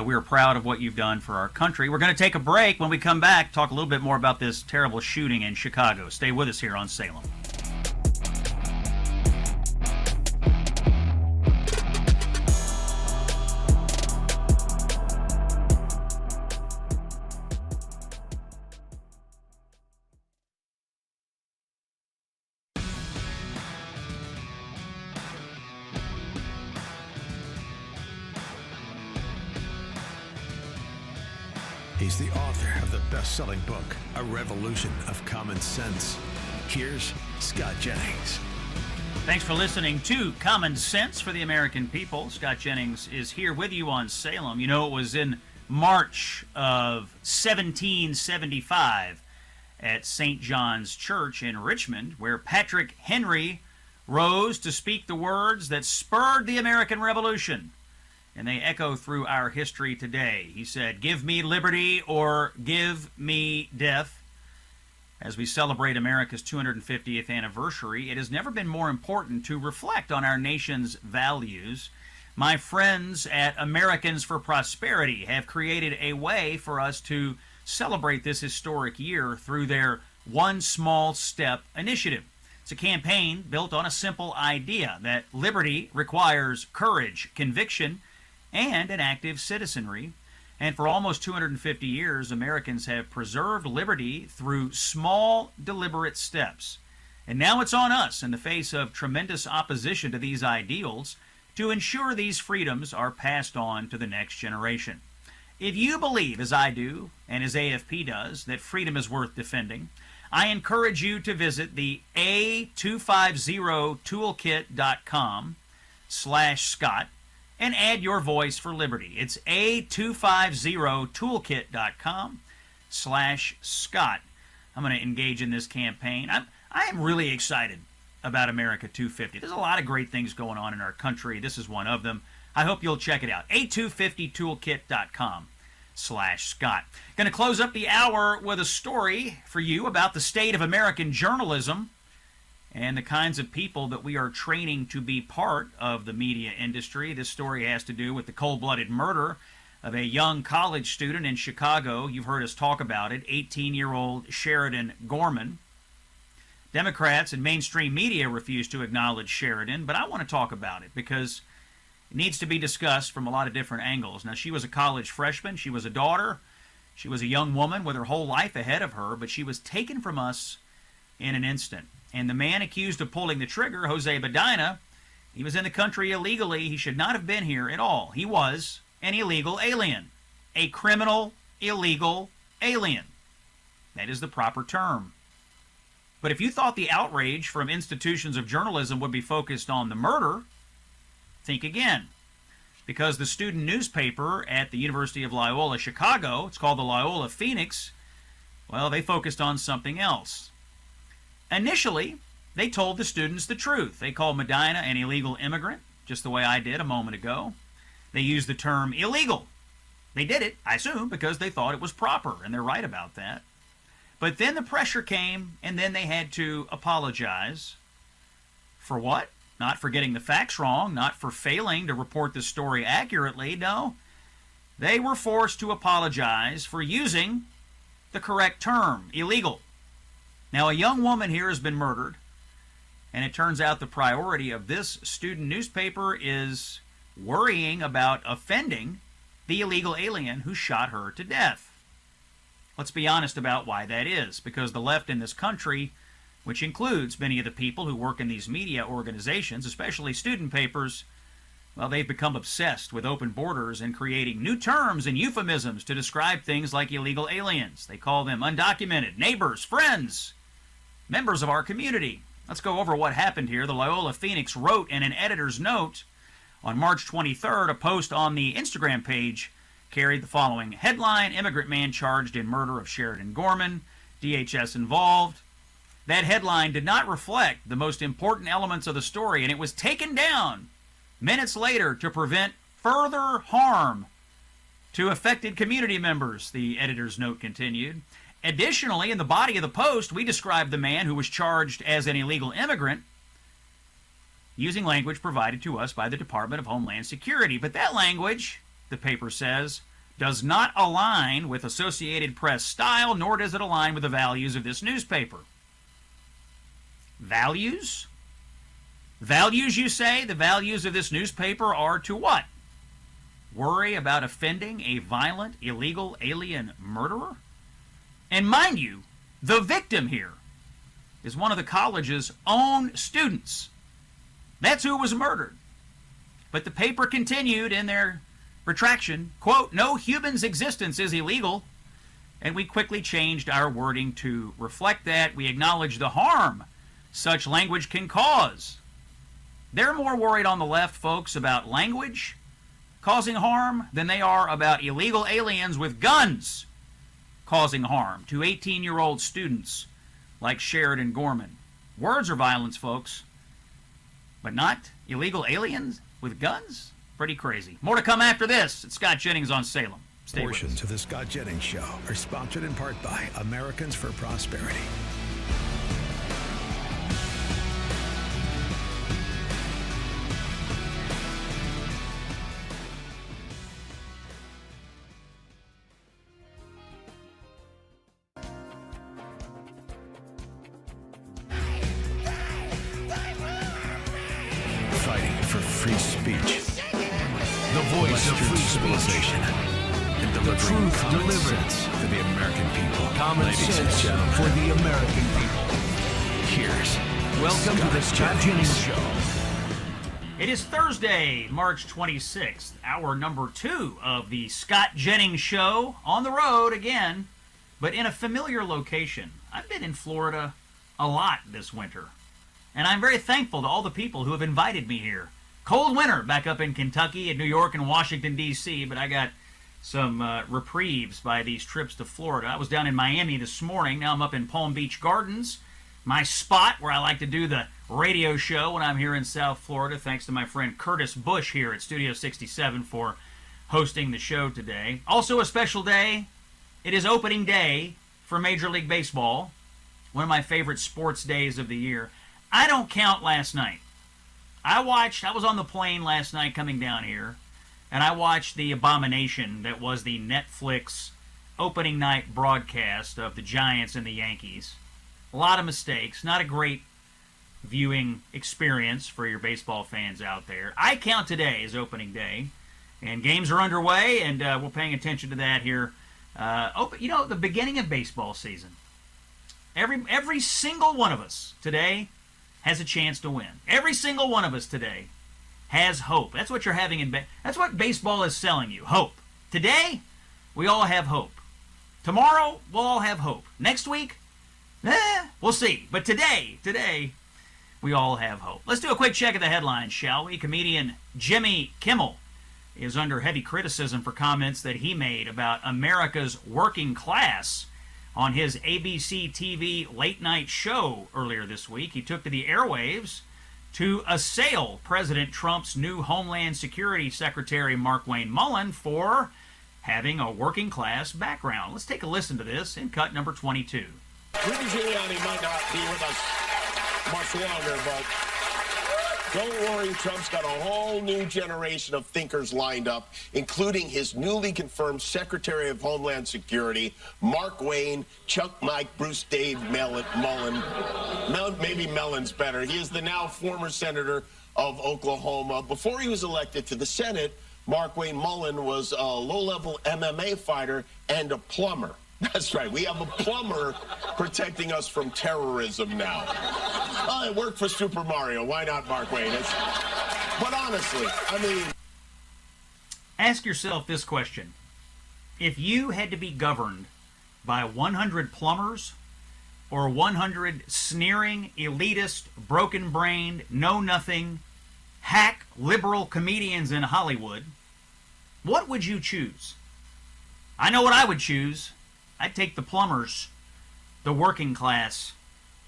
We are proud of what you've done for our country. We're going to take a break. When we come back, talk a little bit more about this terrible shooting in Chicago. Stay with us here on Salem. He's the author of the best-selling book, A Revolution of Common Sense. Here's Scott Jennings. Thanks for listening to Common Sense for the American People. Scott Jennings is here with you on Salem. You know, it was in March of 1775 at St. John's Church in Richmond where Patrick Henry rose to speak the words that spurred the American Revolution. And they echo through our history today. He said, "Give me liberty or give me death." As we celebrate America's 250th anniversary, it has never been more important to reflect on our nation's values. My friends at Americans for Prosperity have created a way for us to celebrate this historic year through their One Small Step initiative. It's a campaign built on a simple idea that liberty requires courage, conviction, and an active citizenry. And for almost 250 years, Americans have preserved liberty through small, deliberate steps. And now it's on us, in the face of tremendous opposition to these ideals, to ensure these freedoms are passed on to the next generation. If you believe, as I do, and as AFP does, that freedom is worth defending, I encourage you to visit the a250toolkit.com/Scott and add your voice for liberty. It's a250toolkit.com/Scott. I'm going to engage in this campaign. I am really excited about America 250. There's a lot of great things going on in our country. This is one of them. I hope you'll check it out. a250toolkit.com/Scott. Going to close up the hour with a story for you about the state of American journalism and the kinds of people that we are training to be part of the media industry. This story has to do with the cold-blooded murder of a young college student in Chicago. You've heard us talk about it, 18-year-old Sheridan Gorman. Democrats and mainstream media refuse to acknowledge Sheridan, but I want to talk about it because it needs to be discussed from a lot of different angles. Now, she was a college freshman. She was a daughter. She was a young woman with her whole life ahead of her, but she was taken from us in an instant. And the man accused of pulling the trigger, Jose Medina, he was in the country illegally. He should not have been here at all. He was an illegal alien, a criminal illegal alien. That is the proper term. But if you thought the outrage from institutions of journalism would be focused on the murder, think again. Because the student newspaper at the University of Loyola Chicago, it's called the Loyola Phoenix, well, they focused on something else. Initially, they told the students the truth. They called Medina an illegal immigrant, just the way I did a moment ago. They used the term illegal. They did it, I assume, because they thought it was proper, and they're right about that. But then the pressure came, and then they had to apologize. For what? Not for getting the facts wrong, not for failing to report the story accurately, no. They were forced to apologize for using the correct term, illegal. Now, a young woman here has been murdered, and it turns out the priority of this student newspaper is worrying about offending the illegal alien who shot her to death. Let's be honest about why that is, because the left in this country, which includes many of the people who work in these media organizations, especially student papers, well, they've become obsessed with open borders and creating new terms and euphemisms to describe things like illegal aliens. They call them undocumented, neighbors, friends, members of our community. Let's go over what happened here. The Loyola Phoenix wrote in an editor's note on March 23rd, a post on the Instagram page carried the following headline: Immigrant man charged in murder of Sheridan Gorman, DHS involved. That headline did not reflect the most important elements of the story, and it was taken down minutes later to prevent further harm to affected community members, the editor's note continued. Additionally, in the body of the post, we described the man who was charged as an illegal immigrant using language provided to us by the Department of Homeland Security. But that language, the paper says, does not align with Associated Press style, nor does it align with the values of this newspaper. Values? Values, you say? The values of this newspaper are to what? Worry about offending a violent, illegal alien murderer? And mind you, the victim here is one of the college's own students. That's who was murdered. But the paper continued in their retraction, quote, "No human's existence is illegal." And we quickly changed our wording to reflect that. We acknowledge the harm such language can cause. They're more worried on the left, folks, about language causing harm than they are about illegal aliens with guns causing harm to 18-year-old students like Sheridan Gorman. Words are violence, folks, but not illegal aliens with guns? Pretty crazy. More to come after this. It's Scott Jennings on Salem. Stay with us. Portions of the Scott Jennings Show are sponsored in part by Americans for Prosperity. Fighting for free speech. The voice of free civilization. And delivering common sense for the American people. Common sense for the American people. Here's welcome to the Scott Jennings Show. It is Thursday, March 26th, hour number 2 of the Scott Jennings Show, on the road again, but in a familiar location. I've been in Florida a lot this winter, and I'm very thankful to all the people who have invited me here. Cold winter back up in Kentucky and New York and Washington, D.C., but I got some reprieves by these trips to Florida. I was down in Miami this morning. Now I'm up in Palm Beach Gardens, my spot where I like to do the radio show when I'm here in South Florida, thanks to my friend Curtis Bush here at Studio 67 for hosting the show today. Also a special day. It is opening day for Major League Baseball, one of my favorite sports days of the year. I don't count last night. I was on the plane last night coming down here, and I watched the abomination that was the Netflix opening night broadcast of the Giants and the Yankees. A lot of mistakes. Not a great viewing experience for your baseball fans out there. I count today as opening day, and games are underway, and we're paying attention to that here. The beginning of baseball season. Every single one of us today has a chance to win. Every single one of us today has hope. That's what you're having that's what baseball is selling you, hope. Today, we all have hope. Tomorrow, we'll all have hope. Next week, we'll see. But today, we all have hope. Let's do a quick check of the headlines, shall we? Comedian Jimmy Kimmel is under heavy criticism for comments that he made about America's working class on his ABC TV late-night show earlier this week. He took to the airwaves to assail President Trump's new Homeland Security Secretary Mark Wayne Mullen for having a working-class background. Let's take a listen to this in cut number 22. Rudy Giuliani might not be with us much longer, but don't worry, Trump's got a whole new generation of thinkers lined up, including his newly confirmed Secretary of Homeland Security, Mark Wayne, Chuck Mike, Bruce Dave Mullen. Maybe Mellon's better. He is the now former senator of Oklahoma. Before he was elected to the Senate, Mark Wayne Mullen was a low-level MMA fighter and a plumber. That's right. We have a plumber protecting us from terrorism now. Well, it worked for Super Mario. Why not Mark Wayne? But honestly, I mean... Ask yourself this question. If you had to be governed by 100 plumbers or 100 sneering, elitist, broken-brained, know-nothing, hack liberal comedians in Hollywood, what would you choose? I know what I would choose. I'd take the plumbers, the working class,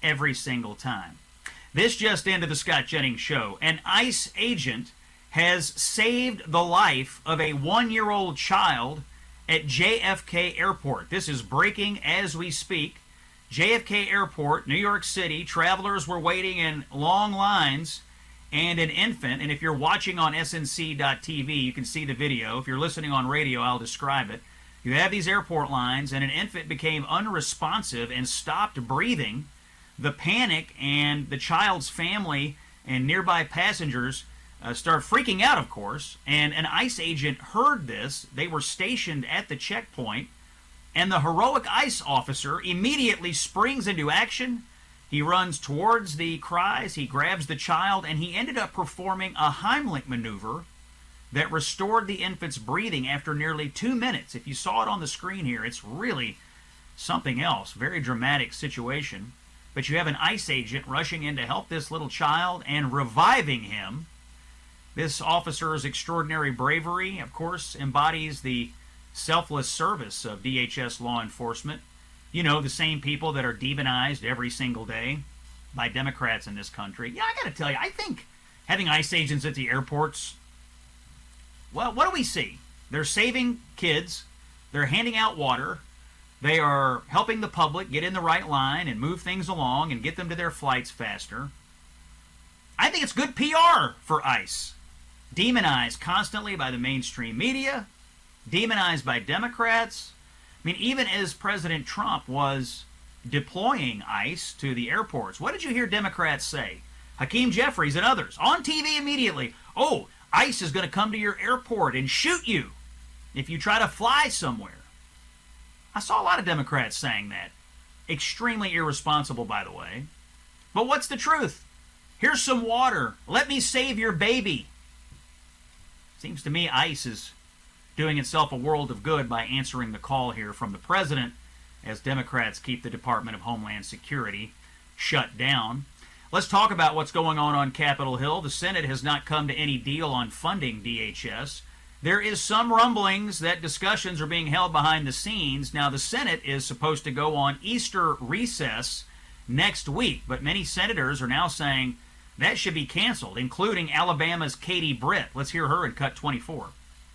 every single time. This just into the Scott Jennings Show. An ICE agent has saved the life of a 1-year-old child at JFK Airport. This is breaking as we speak. JFK Airport, New York City. Travelers were waiting in long lines, and an infant, and if you're watching on snc.tv, you can see the video. If you're listening on radio, I'll describe it. You have these airport lines, and an infant became unresponsive and stopped breathing. The panic and the child's family and nearby passengers start freaking out, of course, and an ICE agent heard this. They were stationed at the checkpoint, and the heroic ICE officer immediately springs into action. He runs towards the cries, he grabs the child, and he ended up performing a Heimlich maneuver that restored the infant's breathing after nearly 2 minutes. If you saw it on the screen here, it's really something else. Very dramatic situation. But you have an ICE agent rushing in to help this little child and reviving him. This officer's extraordinary bravery, of course, embodies the selfless service of DHS law enforcement. You know, the same people that are demonized every single day by Democrats in this country. Yeah, I got to tell you, I think having ICE agents at the airports, well, what do we see? They're saving kids. They're handing out water. They are helping the public get in the right line and move things along and get them to their flights faster. I think it's good PR for ICE. Demonized constantly by the mainstream media. Demonized by Democrats. I mean, even as President Trump was deploying ICE to the airports, what did you hear Democrats say? Hakeem Jeffries and others on TV immediately. Oh, ICE is going to come to your airport and shoot you if you try to fly somewhere. I saw a lot of Democrats saying that. Extremely irresponsible, by the way. But what's the truth? Here's some water. Let me save your baby. Seems to me ICE is doing itself a world of good by answering the call here from the president as Democrats keep the Department of Homeland Security shut down. Let's talk about what's going on Capitol Hill. The Senate has not come to any deal on funding DHS. There is some rumblings that discussions are being held behind the scenes. Now, the Senate is supposed to go on Easter recess next week, but many senators are now saying that should be canceled, including Alabama's Katie Britt. Let's hear her in cut 24.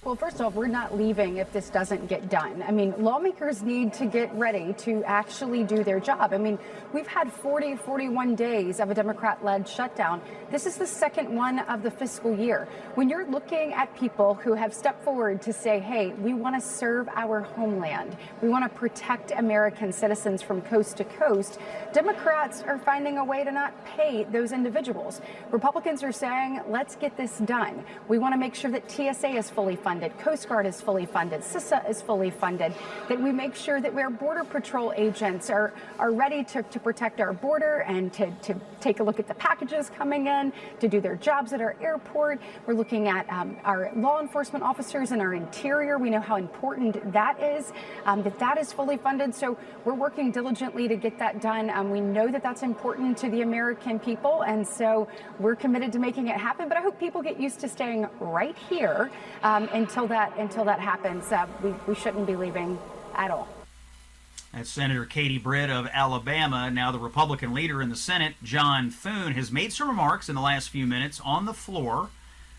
Well, first off, we're not leaving if this doesn't get done. I mean, lawmakers need to get ready to actually do their job. I mean, we've had 41 days of a Democrat-led shutdown. This is the second one of the fiscal year. When you're looking at people who have stepped forward to say, hey, we want to serve our homeland, we want to protect American citizens from coast to coast, Democrats are finding a way to not pay those individuals. Republicans are saying, let's get this done. We want to make sure that TSA is fully funded, Coast Guard is fully funded, CISA is fully funded, that we make sure that our Border Patrol agents are ready to protect our border and to take a look at the packages coming in, to do their jobs at our airport. We're looking at our law enforcement officers and our interior. We know how important that is, that is fully funded. So we're working diligently to get that done. We know that that's important to the American people, and so we're committed to making it happen. But I hope people get used to staying right here until that happens. We shouldn't be leaving at all. That's Senator Katie Britt of Alabama. Now the Republican leader in the Senate, John Thune, has made some remarks in the last few minutes on the floor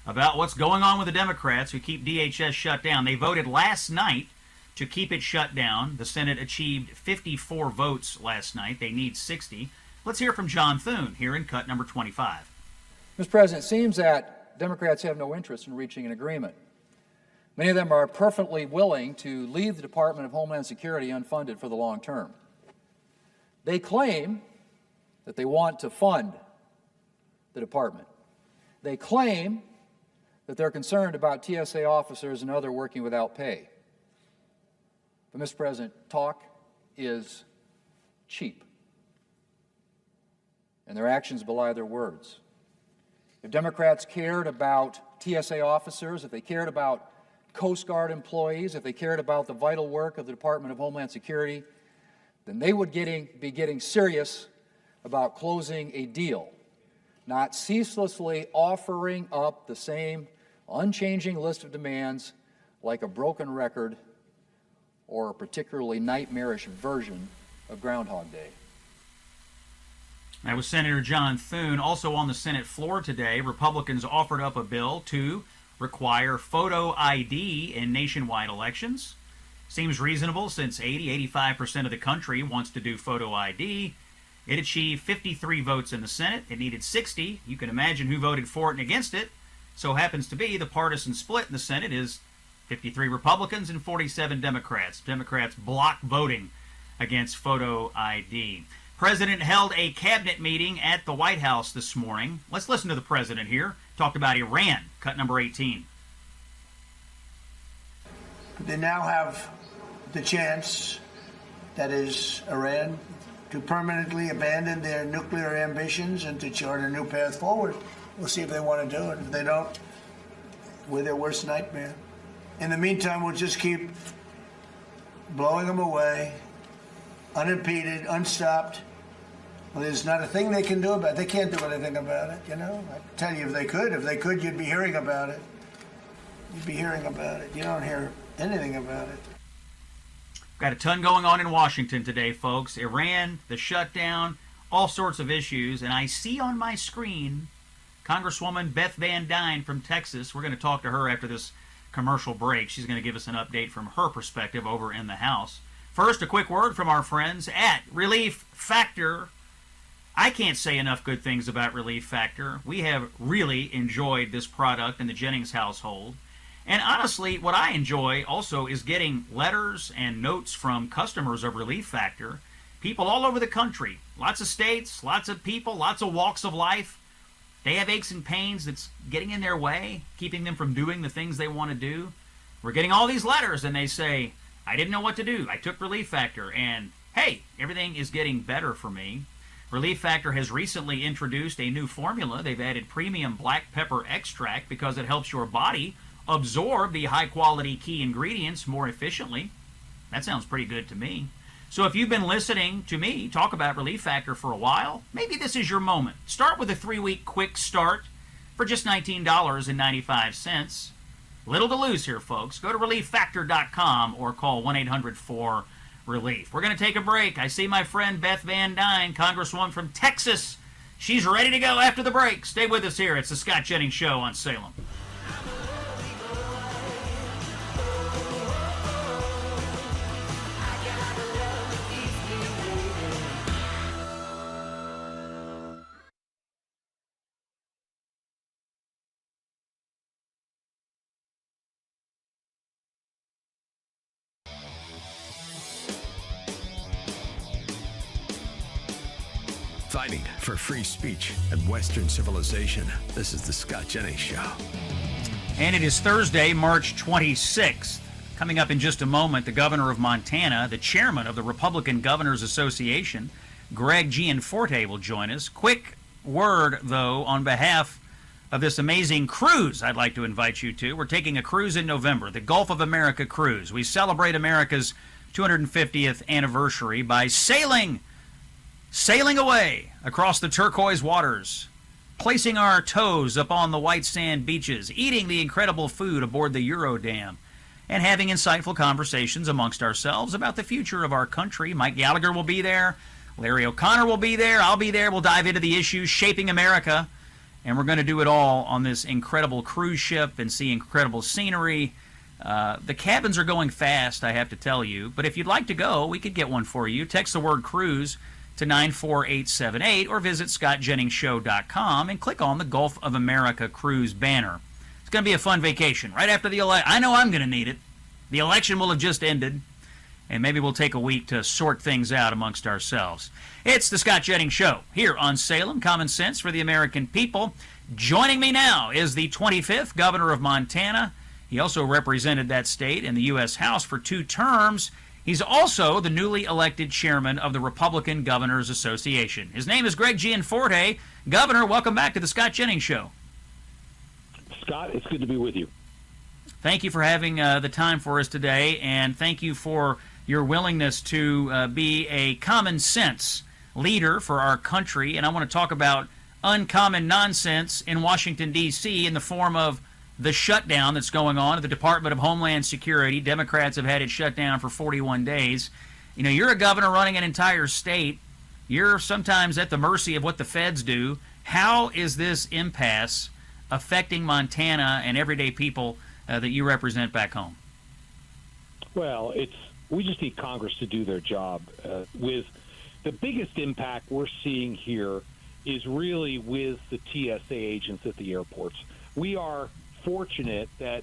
about what's going on with the Democrats who keep DHS shut down. They voted last night to keep it shut down. The Senate achieved 54 votes last night. They need 60. Let's hear from John Thune here in cut number 25. Mr. President, it seems that Democrats have no interest in reaching an agreement. Many of them are perfectly willing to leave the Department of Homeland Security unfunded for the long term. They claim that they want to fund the department. They claim that they're concerned about TSA officers and others working without pay. But, Mr. President, talk is cheap, and their actions belie their words. If Democrats cared about TSA officers, if they cared about Coast Guard employees, if they cared about the vital work of the Department of Homeland Security, then they would be getting serious about closing a deal, not ceaselessly offering up the same unchanging list of demands like a broken record or a particularly nightmarish version of Groundhog Day. That was Senator John Thune. Also on the Senate floor today, Republicans offered up a bill to require photo ID in nationwide elections. Seems reasonable since 85% of the country wants to do photo ID. It achieved 53 votes in the Senate. It needed 60. You can imagine who voted for it and against it. So happens to be the partisan split in the Senate is 53 Republicans and 47 Democrats. Democrats block voting against photo ID. President held a cabinet meeting at the White House this morning. Let's listen to the president here. Talked about Iran, cut number 18. They now have the chance, that is Iran, to permanently abandon their nuclear ambitions and to chart a new path forward. We'll see if they want to do it. If they don't, we're their worst nightmare. In the meantime, we'll just keep blowing them away, unimpeded, unstopped. Well, there's not a thing they can do about it. They can't do anything about it, you know. I tell you, if they could, you'd be hearing about it. You'd be hearing about it. You don't hear anything about it. Got a ton going on in Washington today, folks. Iran, the shutdown, all sorts of issues. And I see on my screen Congresswoman Beth Van Dyne from Texas. We're going to talk to her after this commercial break. She's going to give us an update from her perspective over in the House. First, a quick word from our friends at Relief Factor. I can't say enough good things about Relief Factor. We have really enjoyed this product in the Jennings household. And honestly, what I enjoy also is getting letters and notes from customers of Relief Factor, people all over the country, lots of states, lots of people, lots of walks of life. They have aches and pains that's getting in their way, keeping them from doing the things they want to do. We're getting all these letters and they say, I didn't know what to do. I took Relief Factor and, hey, everything is getting better for me. Relief Factor has recently introduced a new formula. They've added premium black pepper extract because it helps your body absorb the high-quality key ingredients more efficiently. That sounds pretty good to me. So if you've been listening to me talk about Relief Factor for a while, maybe this is your moment. Start with a 3-week quick start for just $19.95. Little to lose here, folks. Go to ReliefFactor.com or call 1-800-4RELIEF. We're going to take a break. I see my friend Beth Van Dyne, Congresswoman from Texas. She's ready to go after the break. Stay with us here. It's the Scott Jennings Show on Salem. Fighting for free speech and Western civilization. This is the Scott Jennings Show. And it is Thursday, March 26th. Coming up in just a moment, the governor of Montana, the chairman of the Republican Governors Association, Greg Gianforte, will join us. Quick word, though, on behalf of this amazing cruise I'd like to invite you to. We're taking a cruise in November, the Gulf of America cruise. We celebrate America's 250th anniversary by sailing away across the turquoise waters, placing our toes upon the white sand beaches, eating the incredible food aboard the Eurodam, and having insightful conversations amongst ourselves about the future of our country. Mike Gallagher will be there. Larry O'Connor will be there. I'll be there. We'll dive into the issues shaping America. And we're going to do it all on this incredible cruise ship and see incredible scenery. The cabins are going fast, I have to tell you. But if you'd like to go, we could get one for you. Text the word cruise to 94878 or visit scottjenningsshow.com and click on the Gulf of America cruise banner. It's going to be a fun vacation. Right after the election, I know I'm going to need it. The election will have just ended, and maybe we'll take a week to sort things out amongst ourselves. It's the Scott Jennings Show here on Salem. Common sense for the American people. Joining me now is the 25th governor of Montana. He also represented that state in the U.S. House for 2 terms. He's also the newly elected chairman of the Republican Governors Association. His name is Greg Gianforte. Governor, welcome back to the Scott Jennings Show. Scott, it's good to be with you. Thank you for having the time for us today, and thank you for your willingness to be a common sense leader for our country. And I want to talk about uncommon nonsense in Washington, D.C. in the form of the shutdown that's going on at the Department of Homeland Security. Democrats have had it shut down for 41 days. You know, you're a governor running an entire state. You're sometimes at the mercy of what the feds do. How is this impasse affecting Montana and everyday people that you represent back home? Well, we just need Congress to do their job. With the biggest impact we're seeing here is really with the TSA agents at the airports. We are fortunate that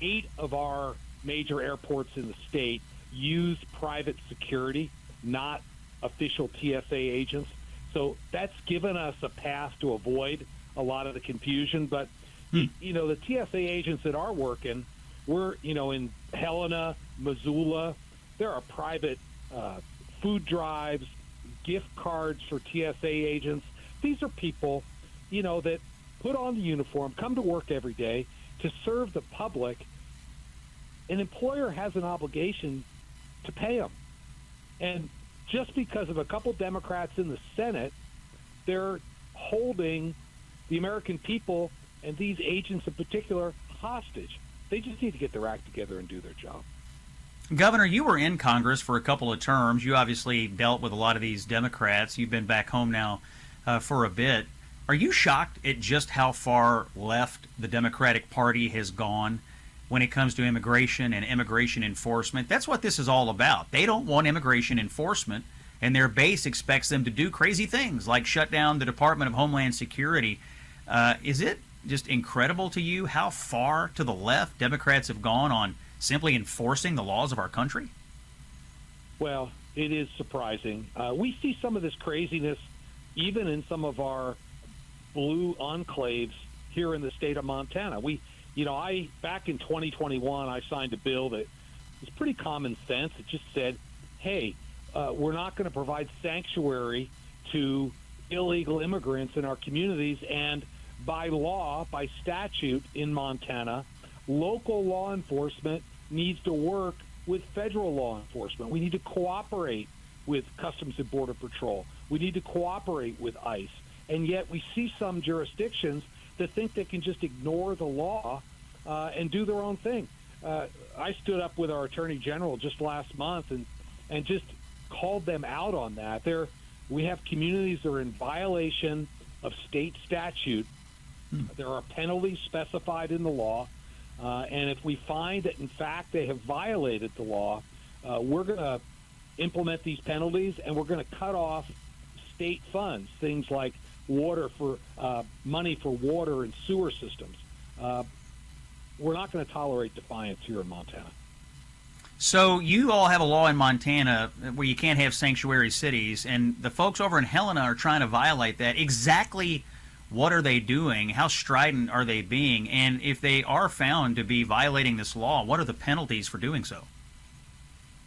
8 of our major airports in the state use private security, not official TSA agents. So that's given us a path to avoid a lot of the confusion. But, you know, the TSA agents that are working, we're, you know, in Helena, Missoula, there are private food drives, gift cards for TSA agents. These are people, you know, that put on the uniform, come to work every day to serve the public. An employer has an obligation to pay them. And just because of a couple Democrats in the Senate, they're holding the American people and these agents in particular hostage. They just need to get their act together and do their job. Governor, you were in Congress for a couple of terms. You obviously dealt with a lot of these Democrats. You've been back home now for a bit. Are you shocked at just how far left the Democratic Party has gone when it comes to immigration and immigration enforcement? That's what this is all about. They don't want immigration enforcement, and their base expects them to do crazy things like shut down the Department of Homeland Security. Is it just incredible to you how far to the left Democrats have gone on simply enforcing the laws of our country? Well, it is surprising. We see some of this craziness even in some of our blue enclaves here in the state of Montana. Back in 2021, I signed a bill that was pretty common sense. It just said, hey, we're not going to provide sanctuary to illegal immigrants in our communities. And by law, by statute in Montana, local law enforcement needs to work with federal law enforcement. We need to cooperate with Customs and Border Patrol. We need to cooperate with ICE. And yet we see some jurisdictions that think they can just ignore the law and do their own thing. I stood up with our Attorney General just last month and just called them out on that. We have communities that are in violation of state statute. There are penalties specified in the law. And if we find that, in fact, they have violated the law, we're going to implement these penalties, and we're going to cut off state funds, things like money for water and sewer systems. We're not going to tolerate defiance here in Montana. So you all have a law in Montana where you can't have sanctuary cities, and the folks over in Helena are trying to violate that. Exactly what are they doing? How strident are they being? And if they are found to be violating this law, what are the penalties for doing so?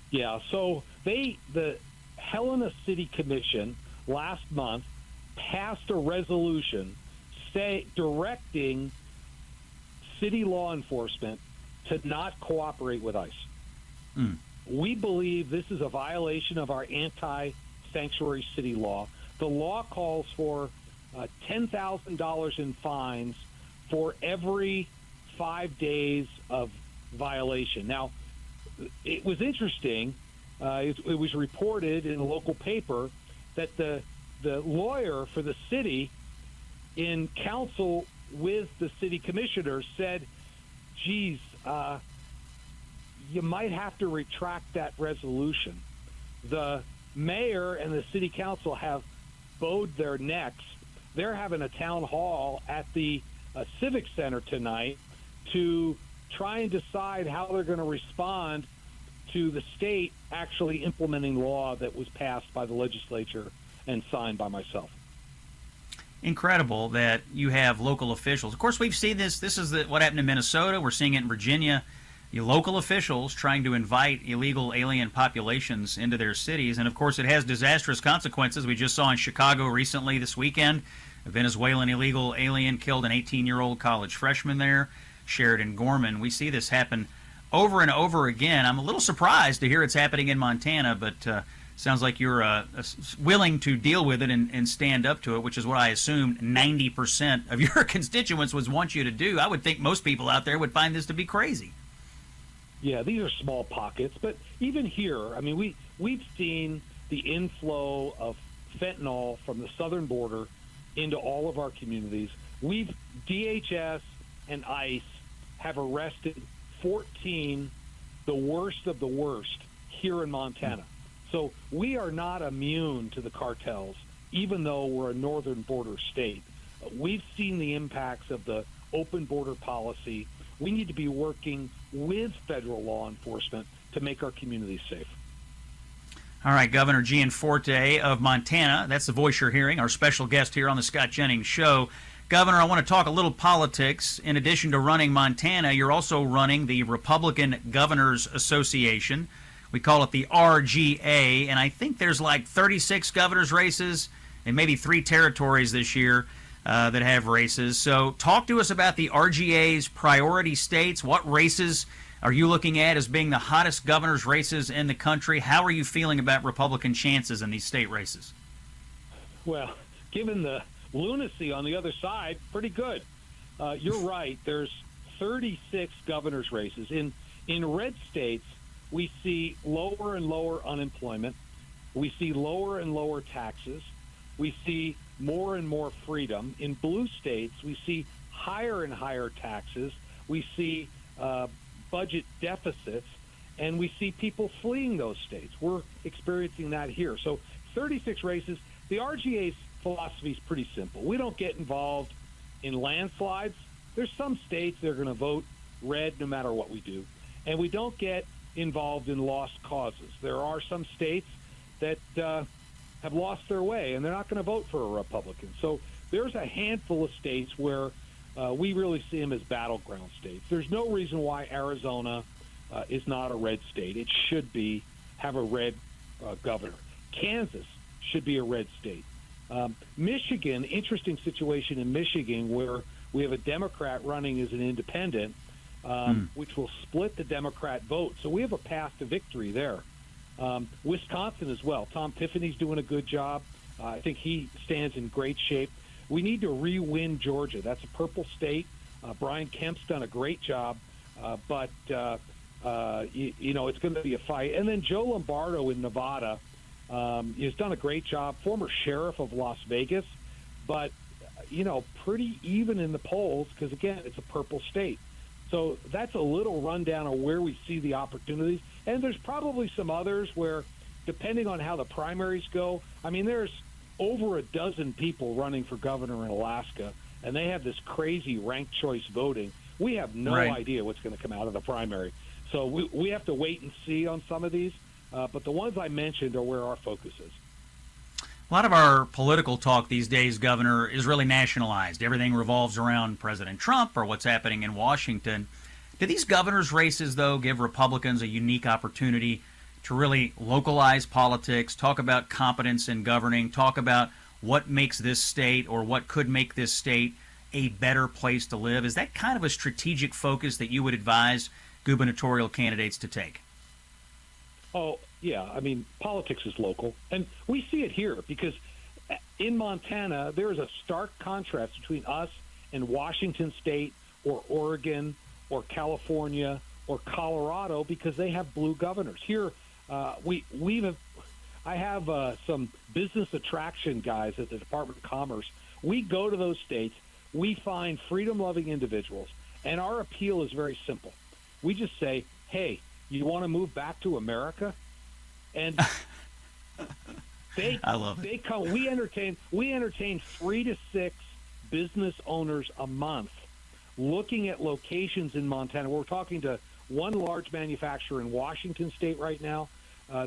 Yeah, so the Helena City Commission last month passed a resolution directing city law enforcement to not cooperate with ICE. We believe this is a violation of our anti-sanctuary city law. The law calls for $10,000 in fines for every 5 days of violation. Now, it was interesting. It was reported in a local paper that the lawyer for the city, in counsel with the city commissioner, said, geez, you might have to retract that resolution. The mayor and the city council have bowed their necks. They're having a town hall at the Civic Center tonight to try and decide how they're going to respond to the state actually implementing law that was passed by the legislature and signed by myself. Incredible that you have local officials. Of course, we've seen this. This is what happened in Minnesota. We're seeing it in Virginia. The local officials trying to invite illegal alien populations into their cities. And, of course, it has disastrous consequences. We just saw in Chicago recently this weekend, a Venezuelan illegal alien killed an 18-year-old college freshman there, Sheridan Gorman. We see this happen over and over again. I'm a little surprised to hear it's happening in Montana, but sounds like you're willing to deal with it and stand up to it, which is what I assume 90% of your constituents would want you to do. I would think most people out there would find this to be crazy. Yeah, these are small pockets, but even here, I mean, we've seen the inflow of fentanyl from the southern border into all of our communities. DHS and ICE have arrested 14, the worst of the worst, here in Montana. So we are not immune to the cartels, even though we're a northern border state. We've seen the impacts of the open border policy. We need to be working with federal law enforcement to make our communities safe. All right, Governor Gianforte of Montana. That's the voice you're hearing, our special guest here on the Scott Jennings Show. Governor, I want to talk a little politics. In addition to running Montana, you're also running the Republican Governors Association. We call it the RGA, and I think there's like 36 governors races and maybe 3 territories this year that have races. So talk to us about the RGA's priority states. What races are you looking at as being the hottest governors races in the country? How are you feeling about Republican chances in these state races? Well, given the lunacy on the other side, pretty good. You're right. There's 36 governors races. In red states, we see lower and lower unemployment. We see lower and lower taxes. We see more and more freedom. In blue states, we see higher and higher taxes. We see budget deficits, and we see people fleeing those states. We're experiencing that here. So 36 races. The RGA's philosophy is pretty simple. We don't get involved in landslides. There's some states that are going to vote red no matter what we do. And we don't get involved in lost causes. There are some states that have lost their way, and they're not going to vote for a Republican. So there's a handful of states where we really see them as battleground states. There's no reason why Arizona is not a red state. It should have a red governor. Kansas should be a red state. Michigan, interesting situation in Michigan where we have a Democrat running as an independent, which will split the Democrat vote. So we have a path to victory there. Wisconsin as well. Tom Tiffany's doing a good job. I think he stands in great shape. We need to re-win Georgia. That's a purple state. Brian Kemp's done a great job, but it's going to be a fight. And then Joe Lombardo in Nevada has done a great job. Former sheriff of Las Vegas, but pretty even in the polls because again, it's a purple state. So that's a little rundown of where we see the opportunities. And there's probably some others where, depending on how the primaries go, I mean, there's over a dozen people running for governor in Alaska, and they have this crazy ranked choice voting. We have no idea what's going to come out of the primary. So we have to wait and see on some of these, but the ones I mentioned are where our focus is. A lot of our political talk these days, Governor, is really nationalized. Everything revolves around President Trump or what's happening in Washington. Do these governor's races, though, give Republicans a unique opportunity to really localize politics, talk about competence in governing, talk about what makes this state or what could make this state a better place to live? Is that kind of a strategic focus that you would advise gubernatorial candidates to take? Oh, yeah. I mean, politics is local. And we see it here because in Montana, there is a stark contrast between us and Washington State or Oregon or California or Colorado because they have blue governors. Here, I have some business attraction guys at the Department of Commerce. We go to those states. We find freedom-loving individuals, and our appeal is very simple. We just say, hey, you want to move back to America? And I love it. They come. We entertain 3 to 6 business owners a month looking at locations in Montana. We're talking to one large manufacturer in Washington State right now.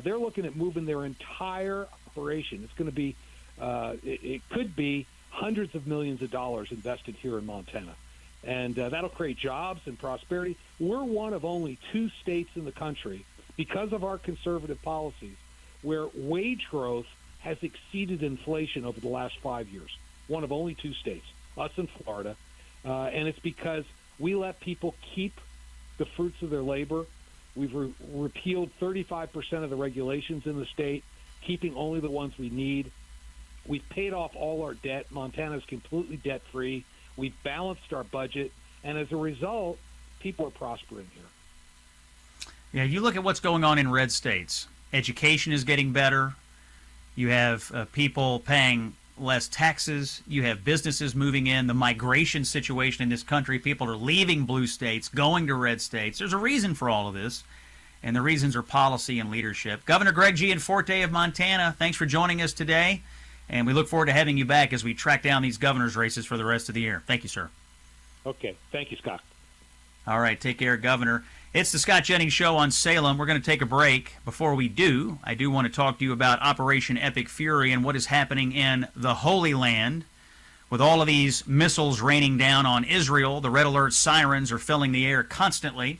They're looking at moving their entire operation. It's going to be, it could be hundreds of millions of dollars invested here in Montana. And that'll create jobs and prosperity. We're one of only 2 states in the country, because of our conservative policies, where wage growth has exceeded inflation over the last 5 years. One of only 2 states, us and Florida. And it's because we let people keep the fruits of their labor. We've repealed 35% of the regulations in the state, keeping only the ones we need. We've paid off all our debt. Montana's completely debt-free. We've balanced our budget. And as a result, people are prospering here. Yeah, you look at what's going on in red states. Education is getting better. You have people paying less taxes. You have businesses moving in. The migration situation in this country, people are leaving blue states, going to red states. There's a reason for all of this, and the reasons are policy and leadership. Governor Greg Gianforte of Montana, thanks for joining us today, and we look forward to having you back as we track down these governor's races for the rest of the year. Thank you, sir. Okay. Thank you, Scott. All right. Take care, Governor. It's the Scott Jennings Show on Salem. We're going to take a break. Before we do, I do want to talk to you about Operation Epic Fury and what is happening in the Holy Land. With all of these missiles raining down on Israel, the red alert sirens are filling the air constantly.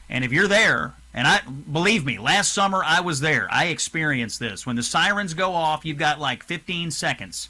And if you're there, and believe me, last summer I was there. I experienced this. When the sirens go off, you've got like 15 seconds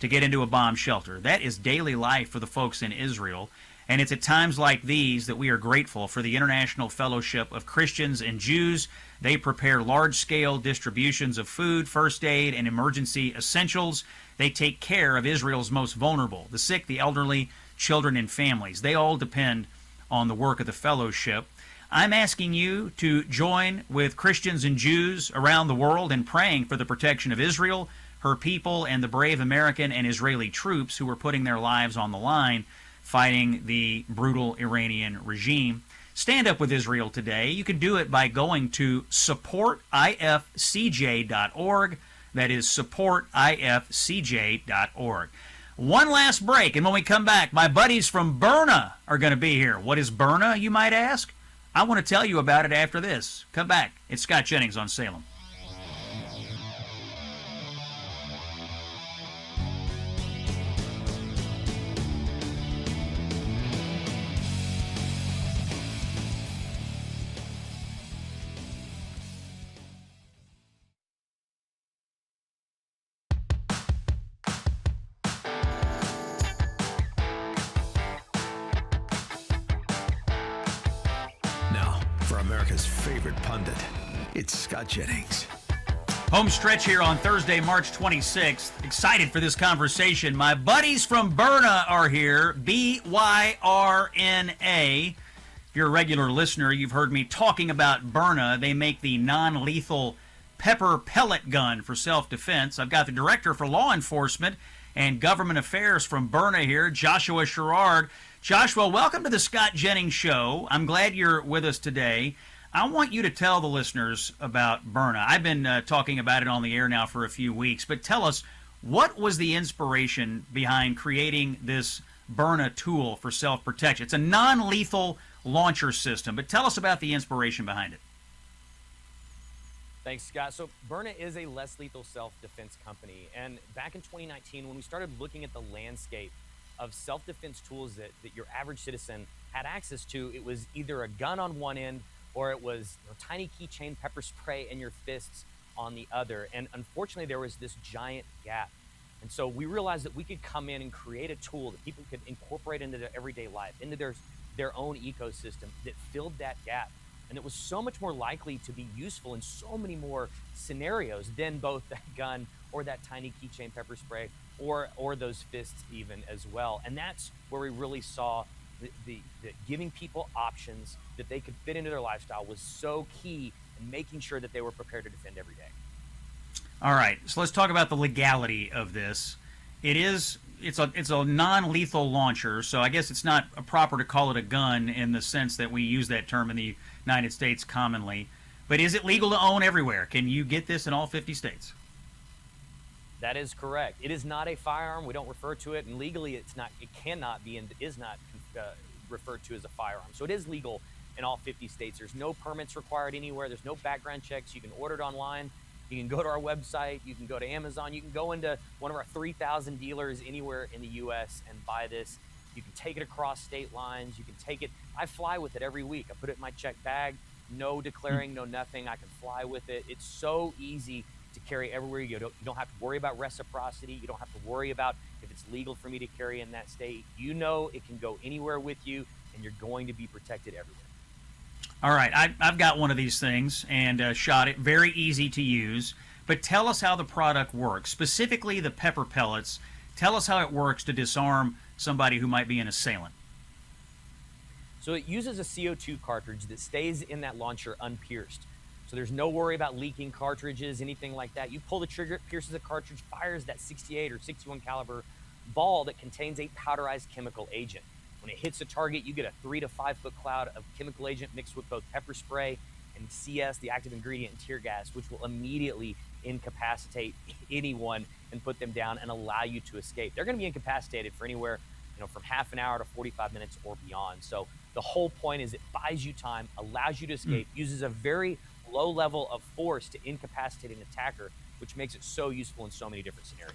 to get into a bomb shelter. That is daily life for the folks in Israel. And it's at times like these that we are grateful for the International Fellowship of Christians and Jews. They prepare large-scale distributions of food, first aid, and emergency essentials. They take care of Israel's most vulnerable, the sick, the elderly, children, and families. They all depend on the work of the fellowship. I'm asking you to join with Christians and Jews around the world in praying for the protection of Israel, her people, and the brave American and Israeli troops who are putting their lives on the line fighting the brutal Iranian regime. Stand up with Israel today. You can do it by going to supportifcj.org. That is supportifcj.org. One last break, and when we come back, my buddies from Berna are going to be here. What is Berna, you might ask? I want to tell you about it after this. Come back. It's Scott Jennings on Salem. America's favorite pundit. It's Scott Jennings. Home stretch here on Thursday, March 26th. Excited for this conversation. My buddies from Berna are here, B-Y-R-N-A. If you're a regular listener, you've heard me talking about Berna. They make the non-lethal pepper pellet gun for self-defense. I've got the Director for Law Enforcement and Government Affairs from Berna here, Joshua Sherrard. Joshua, welcome to the Scott Jennings Show. I'm glad you're with us today. I want you to tell the listeners about Berna. I've been talking about it on the air now for a few weeks, but tell us, what was the inspiration behind creating this Byrna tool for self-protection. It's a non-lethal launcher system, but tell us about the inspiration behind it. Thanks, Scott. So Byrna is a less lethal self-defense company. And back in 2019, when we started looking at the landscape of self-defense tools that your average citizen had access to, it was either a gun on one end or it was tiny keychain pepper spray in your fists on the other. And unfortunately, there was this giant gap. And so we realized that we could come in and create a tool that people could incorporate into their everyday life, into their own ecosystem that filled that gap. And it was so much more likely to be useful in so many more scenarios than both that gun or that tiny keychain pepper spray or those fists even as well. And that's where we really saw the giving people options that they could fit into their lifestyle was so key in making sure that they were prepared to defend every day. All right, so let's talk about the legality of this. It's a non-lethal launcher, so I guess it's not proper to call it a gun in the sense that we use that term in the United States commonly. But is it legal to own everywhere? Can you get this in all 50 states? That is correct. It is not a firearm. We don't refer to it, and legally it cannot be and is not referred to as a firearm. So it is legal in all 50 states. There's no permits required anywhere. There's no background checks. You can order it online. You can go to our website. You can go to Amazon. You can go into one of our 3,000 dealers anywhere in the U.S. and buy this. You can take it across state lines. You can take it. I fly with it every week. I put it in my check bag. No declaring, no nothing. I can fly with it. It's so easy to carry everywhere you go. You don't have to worry about reciprocity. You don't have to worry about if it's legal for me to carry in that state. You know it can go anywhere with you, and you're going to be protected everywhere. All right, I've got one of these things and shot it. Very easy to use. But tell us how the product works, specifically the pepper pellets. Tell us how it works to disarm somebody who might be an assailant. So it uses a CO2 cartridge that stays in that launcher unpierced. So there's no worry about leaking cartridges, anything like that. You pull the trigger, it pierces the cartridge, fires that 68 or 61 caliber ball that contains a powderized chemical agent. When it hits the target, you get a 3 to 5 foot cloud of chemical agent mixed with both pepper spray and CS, the active ingredient in tear gas, which will immediately incapacitate anyone and put them down and allow you to escape. They're going to be incapacitated for anywhere, from half an hour to 45 minutes or beyond. So the whole point is it buys you time, allows you to escape, uses a very low level of force to incapacitate an attacker, which makes it so useful in so many different scenarios.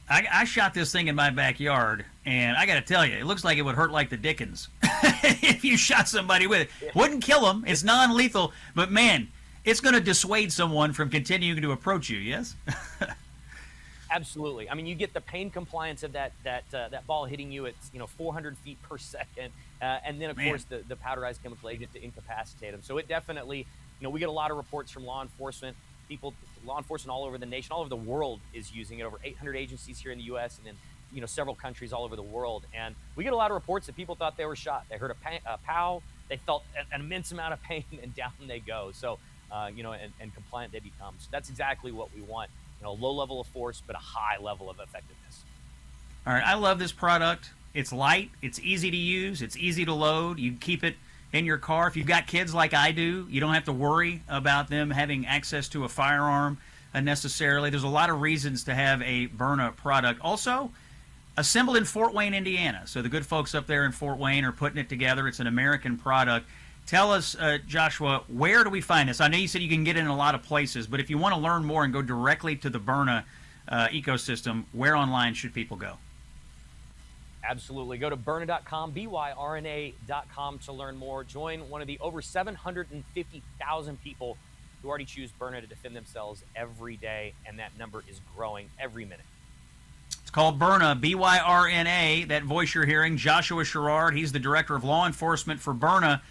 I shot this thing in my backyard, and I got to tell you, it looks like it would hurt like the dickens if you shot somebody with it. Wouldn't kill them. It's non-lethal, but man, it's going to dissuade someone from continuing to approach you, yes? Absolutely. I mean, you get the pain compliance of that ball hitting you at 400 feet per second, and then of course the powderized chemical agent to incapacitate them. So it definitely, we get a lot of reports from law enforcement. Law enforcement all over the nation, all over the world is using it. Over 800 agencies here in the U.S. and then several countries all over the world. And we get a lot of reports that people thought they were shot. They heard a pow, they felt an immense amount of pain, and down they go. So and compliant they become. So that's exactly what we want. Low level of force, but a high level of effectiveness. All right, I love this product. It's light, it's easy to use, it's easy to load. You keep it in your car. If you've got kids like I do, you don't have to worry about them having access to a firearm unnecessarily. There's a lot of reasons to have a Byrna product. Also, assembled in Fort Wayne, Indiana. So the good folks up there in Fort Wayne are putting it together. It's an American product. Tell us, Joshua, where do we find this? I know you said you can get it in a lot of places, but if you want to learn more and go directly to the Byrna ecosystem, where online should people go? Absolutely. Go to Byrna.com, BYRNA.com to learn more. Join one of the over 750,000 people who already choose Byrna to defend themselves every day, and that number is growing every minute. It's called Byrna, BYRNA. That voice you're hearing, Joshua Sherrard, he's the Director of Law Enforcement for Byrna.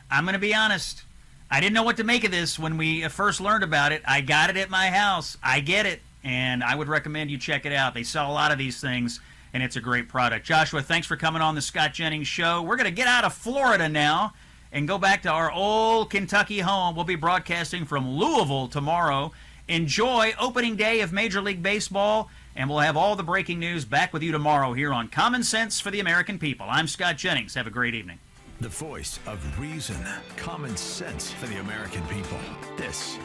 I'm going to be honest. I didn't know what to make of this when we first learned about it. I got it at my house. I get it, and I would recommend you check it out. They sell a lot of these things, and it's a great product. Joshua, thanks for coming on the Scott Jennings Show. We're going to get out of Florida now and go back to our old Kentucky home. We'll be broadcasting from Louisville tomorrow. Enjoy opening day of Major League Baseball, and we'll have all the breaking news back with you tomorrow here on Common Sense for the American People. I'm Scott Jennings. Have a great evening. The voice of reason, common sense for the American people. This